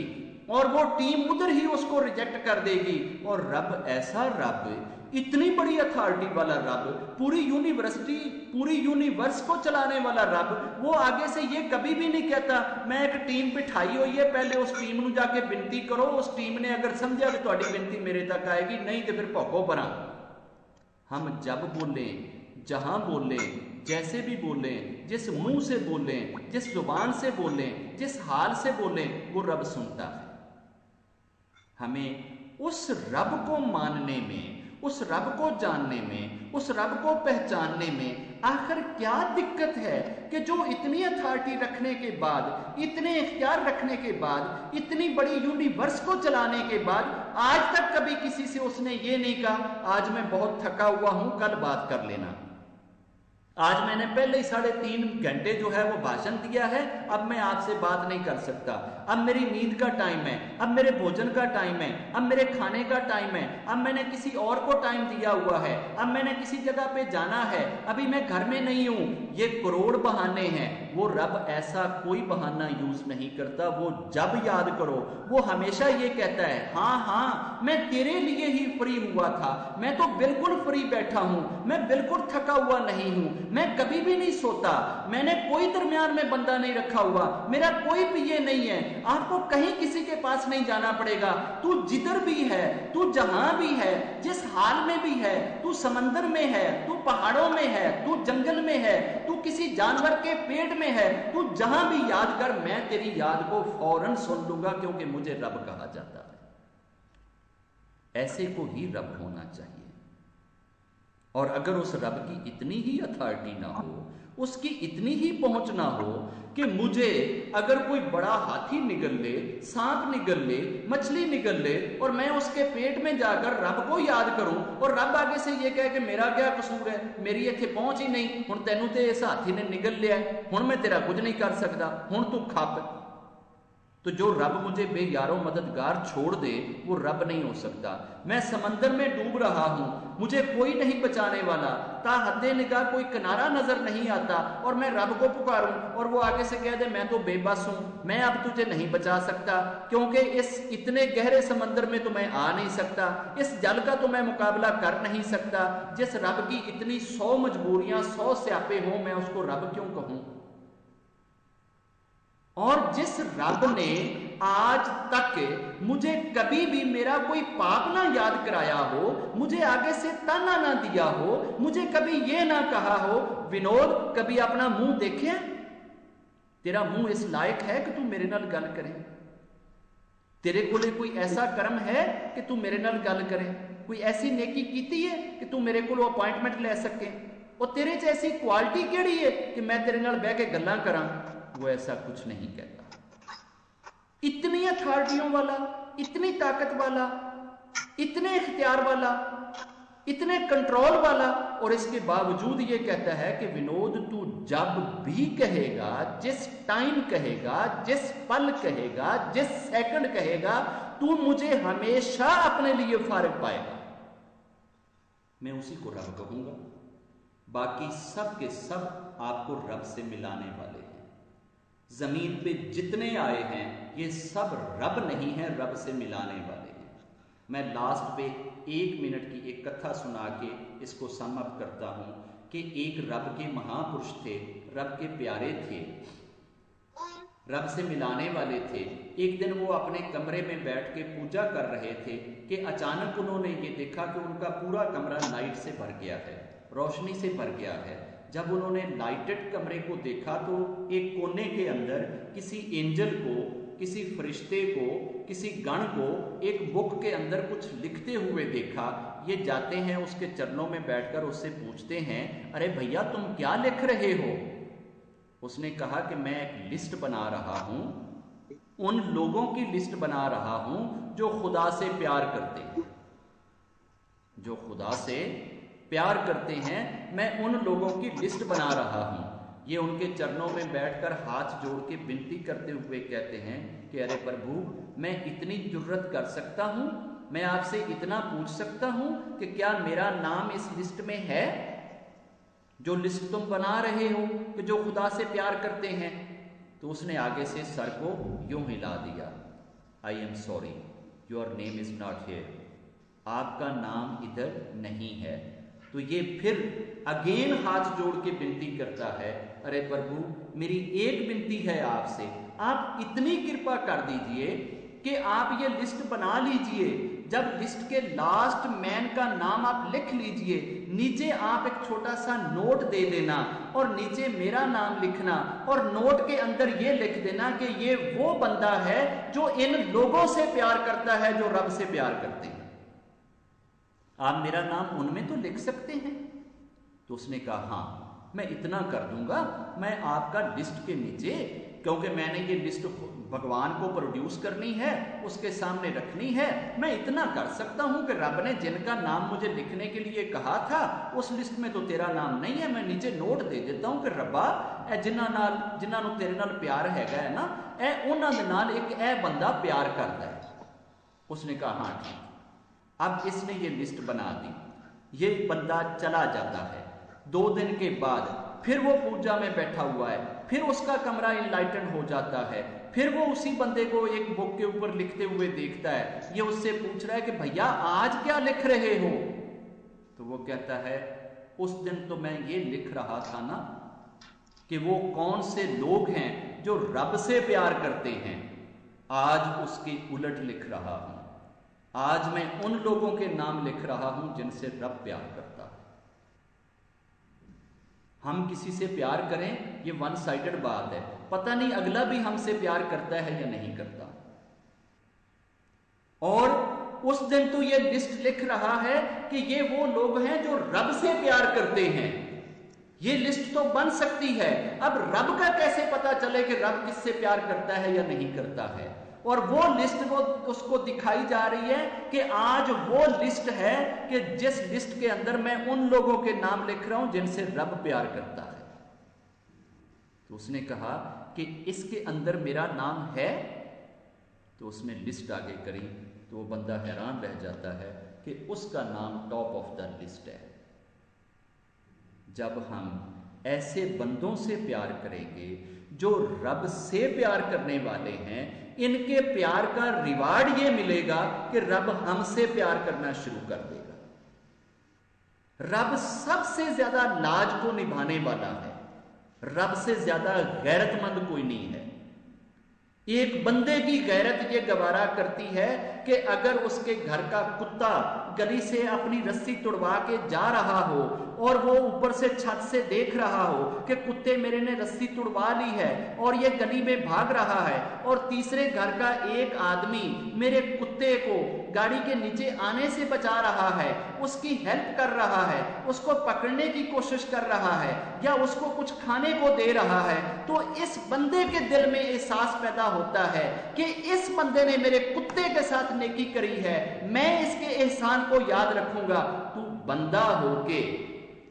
और वो टीम उधर ही उसको रिजेक्ट कर देगी। और रब ऐसा रब, इतनी बड़ी अथॉरिटी वाला रब, पूरी यूनिवर्सिटी, पूरी यूनिवर्स को चलाने वाला रब, वो आगे से ये कभी भी नहीं कहता मैं एक टीम बिठाई हुई है, पहले उस टीम ਨੂੰ जाके विनती करो, उस टीम ने अगर समझा कि तुम्हारी विनती मेरे तक आएगी, नहीं तो फिर भौंको परा। हम जब बोले, जहां बोले, जैसे भी बोले, जिस मुंह से बोले, जिस जुबान से बोले, जिस हाल से बोले, वो रब सुनता है। हमें उस रब को मानने में, उस रब को जानने में, उस रब को पहचानने में आखिर क्या दिक्कत है कि जो इतनी अथॉरिटी रखने के बाद, इतने इख्तियार रखने के बाद, इतनी बड़ी यूनिवर्स को चलाने के बाद आज तक कभी किसी से उसने ये नहीं कहा आज मैं बहुत थका हुआ हूं, कल बात कर लेना। आज मैंने पहले ही 3.5 घंटे जो है वो भाषण दिया है, अब मैं आपसे बात नहीं कर सकता, अब मेरी नींद का टाइम है, अब मेरे भोजन का टाइम है, अब मेरे खाने का टाइम है, अब मैंने किसी और को टाइम दिया हुआ है, अब मैंने किसी जगह पे जाना है, अभी मैं घर में नहीं हूं। ये करोड़ बहाने हैं। वो रब ऐसा कोई बहाना यूज नहीं करता। वो जब याद करो, वो हमेशा ये कहता है हाँ हाँ मैं तेरे लिए ही फ्री हुआ था, मैं तो बिल्कुल फ्री बैठा हूं, मैं बिल्कुल थका हुआ नहीं हूं, मैं कभी भी नहीं सोता, मैंने कोई दरमियान में बंदा नहीं रखा हुआ, मेरा कोई पीए नहीं है, आपको कहीं किसी के पास नहीं जाना पड़ेगा। तू जिधर भी है, तू जहां भी है, जिस हाल में भी है, तू समंदर में है, तू पहाड़ों में है, तू जंगल में है, तू किसी जानवर के पेट में है, तू जहां भी याद कर, मैं तेरी याद को फौरन सुन लूंगा, क्योंकि मुझे रब कहा जाता है। ऐसे को ही रब होना चाहिए। और अगर उस रब की इतनी ही अथॉरिटी ना हो, उसकी इतनी ही पहुंच ना हो कि मुझे अगर कोई बड़ा हाथी निगल ले, सांप निगल ले, मछली निगल ले और मैं उसके पेट में जाकर रब को याद करूं और रब आगे से ये कहे कि मेरा क्या कसूर है, मेरी इत्थे पहुंच ही नहीं, हुण तैनू ते इस हाथी ने निगल लिया, हुण मैं तेरा कुछ नहीं कर सकता, हुण तू खप। तो जो रब मुझे बेयारो मददगार छोड़ दे, वो रब नहीं हो सकता। मैं समंदर में डूब रहा हूं, मुझे कोई नहीं बचाने वाला, ताहद्दे निगाह कोई किनारा नजर नहीं आता और मैं रब को पुकारूं और वो आगे से कह दे मैं तो बेबस हूं, मैं अब तुझे नहीं बचा सकता, क्योंकि इस इतने गहरे समंदर में तो मैं आ नहीं सकता, इस जल का तो मैं मुकाबला कर नहीं सकता। जिस रब की इतनी 100 मजबूरियां, 100 स्यापे हों, मैं उसको रब क्यों कहूं? और जिस रब ने आज तक मुझे कभी भी मेरा कोई पाप ना याद कराया हो, मुझे आगे से ताना ना दिया हो, मुझे कभी ये ना कहा हो विनोद कभी अपना मुंह देखे, तेरा मुंह इस लायक है कि तू मेरे नाल गल करे, तेरे कोले कोई ऐसा कर्म है कि तू मेरे नाल गल करे, कोई ऐसी नेकी कीती है कि तू मेरे को अपॉइंटमेंट ले सके, और तेरे च ऐसी क्वालिटी केड़ी है कि मैं तेरे नाल बह के गल्लां करां? वो ऐसा कुछ नहीं कहता। इतनी अथॉरिटियों वाला, इतनी ताकत वाला, इतने इख्तियार वाला, इतने कंट्रोल वाला, और इसके बावजूद ये कहता है कि विनोद तू जब भी कहेगा, जिस टाइम कहेगा, जिस पल कहेगा, जिस सेकंड कहेगा, तू मुझे हमेशा अपने लिए फारिग पाएगा, मैं उसी को रब कहूंगा। बाकी सब के सब आपको रब से मिलाने वाले हैं। जमीन पे जितने आए हैं ये सब रब नहीं है, रब से मिलाने वाले हैं। मैं लास्ट पे 1 मिनट की एक कथा सुना के इसको सम अप करता हूं कि एक रब के महापुरुष थे, रब के प्यारे थे, रब से मिलाने वाले थे। एक दिन वो अपने कमरे में बैठ के पूजा कर रहे थे कि अचानक उन्होंने ये देखा कि उनका पूरा कमरा लाइट से भर गया है, रोशनी से भर गया है। जब उन्होंने लाइटेड कमरे को देखा तो एक कोने के अंदर किसी एंजल को, किसी फरिश्ते को, किसी गण को एक बुक के अंदर कुछ लिखते हुए देखा। ये जाते हैं उसके चरणों में बैठकर उससे पूछते हैं, अरे भैया तुम क्या लिख रहे हो? उसने कहा कि मैं एक लिस्ट बना रहा हूं, उन लोगों की लिस्ट बना रहा हूं जो खुदा से प्यार करते हैं, जो खुदा से प्यार करते हैं, मैं उन लोगों की लिस्ट बना रहा हूं। ये उनके चरणों में बैठकर हाथ जोड़ के विनती करते हुए कहते हैं कि अरे प्रभु, मैं इतनी जुर्रत कर सकता हूं, मैं आपसे इतना पूछ सकता हूं कि क्या मेरा नाम इस लिस्ट में है, जो लिस्ट तुम बना रहे हो कि जो खुदा से प्यार करते हैं? तो उसने आगे से सर को यूं हिला दिया। I am sorry, your name is not here, आपका नाम इधर नहीं है। तो ये फिर अगेन हाथ जोड़ के विनती करता है, अरे प्रभु मेरी एक विनती है आपसे, आप इतनी कृपा कर दीजिए कि आप ये लिस्ट बना लीजिए, जब लिस्ट के लास्ट मैन का नाम आप लिख लीजिए, नीचे आप एक छोटा सा नोट दे देना और नीचे मेरा नाम लिखना और नोट के अंदर ये लिख देना कि ये वो बंदा है जो इन लोगों से प्यार करता है जो रब से प्यार करते हैं, आप मेरा नाम उनमें तो लिख सकते हैं। तो उसने कहा हाँ मैं इतना कर दूंगा, मैं आपका लिस्ट के नीचे, क्योंकि मैंने ये लिस्ट भगवान को प्रोड्यूस करनी है, उसके सामने रखनी है, मैं इतना कर सकता हूं कि रब ने जिनका नाम मुझे लिखने के लिए कहा था उस लिस्ट में तो तेरा नाम नहीं है, मैं नीचे नोट दे देता हूं कि रब्बा जिन्होंने तेरे नाल प्यार हैगा है ना, ए उन्होंने नाल एक ए बंदा प्यार करता है। उसने कहा हाँ ठीक। अब इसने ये लिस्ट बना दी, ये बंदा चला जाता है। 2 दिन के बाद फिर वो पूजा में बैठा हुआ है, फिर उसका कमरा इनलाइटन हो जाता है, फिर वो उसी बंदे को एक बुक के ऊपर लिखते हुए देखता है। ये उससे पूछ रहा है कि भैया आज क्या लिख रहे हो? तो वो कहता है उस दिन तो मैं ये लिख रहा था ना कि वो कौन से लोग हैं जो रब से प्यार करते हैं, आज उसके उलट लिख रहा हूं। आज मैं उन लोगों के नाम लिख रहा हूं जिनसे रब प्यार करता है। हम किसी से प्यार करें ये वन साइडेड बात है, पता नहीं अगला भी हमसे प्यार करता है या नहीं करता। और उस दिन तो ये लिस्ट लिख रहा है कि ये वो लोग हैं जो रब से प्यार करते हैं। ये लिस्ट तो बन सकती है, अब रब का कैसे पता चले कि रब किससे प्यार करता है या नहीं करता है? और वो लिस्ट वो उसको दिखाई जा रही है कि आज वो लिस्ट है कि जिस लिस्ट के अंदर मैं उन लोगों के नाम लिख रहा हूं जिनसे रब प्यार करता है। तो उसने कहा कि इसके अंदर मेरा नाम है। तो उसने लिस्ट आगे करी तो वो बंदा हैरान रह जाता है कि उसका नाम टॉप ऑफ द लिस्ट है। जब हम ऐसे बंदों से प्यार करेंगे जो रब से प्यार करने वाले हैं, इनके प्यार का रिवार्ड ये मिलेगा कि रब हमसे प्यार करना शुरू कर देगा। रब सबसे ज्यादा लाज को निभाने वाला है, रब से ज्यादा गैरतमंद कोई नहीं है। एक बंदे की गैरत ये गवारा करती है कि अगर उसके घर का कुत्ता गली से अपनी रस्सी तुड़वा के जा रहा हो और वो ऊपर से छत से देख रहा हो कि कुत्ते मेरे ने रस्सी तुड़वा ली है और ये गली में भाग रहा है, और तीसरे घर का एक आदमी मेरे कुत्ते को गाड़ी के नीचे आने से बचा रहा है, उसकी हेल्प कर रहा है, उसको पकड़ने की कोशिश कर रहा है या उसको कुछ खाने को दे रहा है, तो इस बंदे के दिल में एहसास पैदा होता है कि इस बंदे ने मेरे कुत्ते के साथ नेकी करी है, मैं इसके एहसान को याद रखूंगा। तू बंदा होके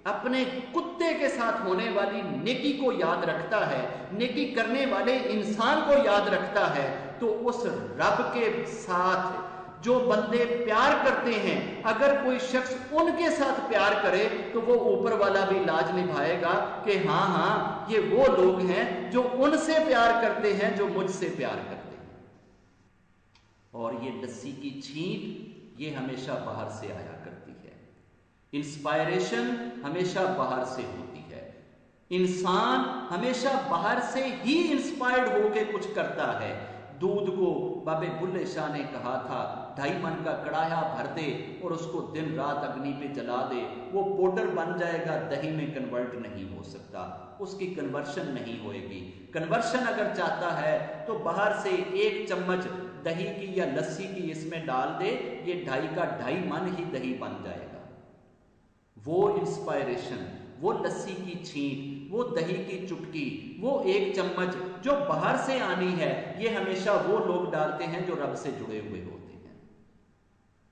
अपने कुत्ते के साथ होने वाली नेकी को याद रखता है, नेकी करने वाले इंसान को याद रखता है, तो उस रब के साथ जो बंदे प्यार करते हैं, अगर कोई शख्स उनके साथ प्यार करे तो वो ऊपर वाला भी लाज निभाएगा कि हाँ हाँ ये वो लोग हैं जो उनसे प्यार करते हैं जो मुझसे प्यार करते हैं। और ये लस्सी की छींट ये हमेशा बाहर से आया करती है, इंस्पायरेशन हमेशा बाहर से होती है, इंसान हमेशा बाहर से ही इंस्पायर्ड होकर कुछ करता है। दूध को बाबे बुल्ले शाह ने कहा था 2.5 मन का कड़ाहा भर दे और उसको दिन रात अग्नि पे जला दे, वो पाउडर बन जाएगा, दही में कन्वर्ट नहीं हो सकता, उसकी कन्वर्शन नहीं होएगी। कन्वर्शन अगर चाहता है तो बाहर से 1 चम्मच दही की या लस्सी की इसमें डाल दे, ये 2.5 मन ही दही बन जाएगा। वो इंस्पायरेशन, वो लस्सी की छींट, वो दही की चुटकी, वो 1 चम्मच जो बाहर से आनी है, ये हमेशा वो लोग डालते हैं जो रब से जुड़े हुए होते हैं।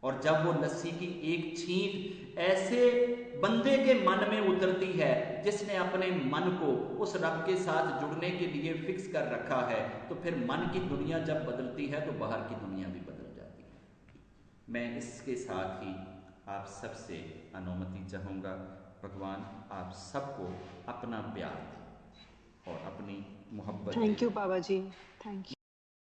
और जब वो लस्सी की 1 छींट ऐसे बंदे के मन में उतरती है जिसने अपने मन को उस रब के साथ जुड़ने के लिए फिक्स कर रखा है, तो फिर मन की दुनिया जब बदलती है तो बाहर की दुनिया भी बदल जाती है। मैं इसके साथ ही आप सबसे अनुमति चाहूँगा, भगवान आप सबको अपना प्यार दें और अपनी मोहब्बत। थैंक यू बाबा जी, थैंक यू।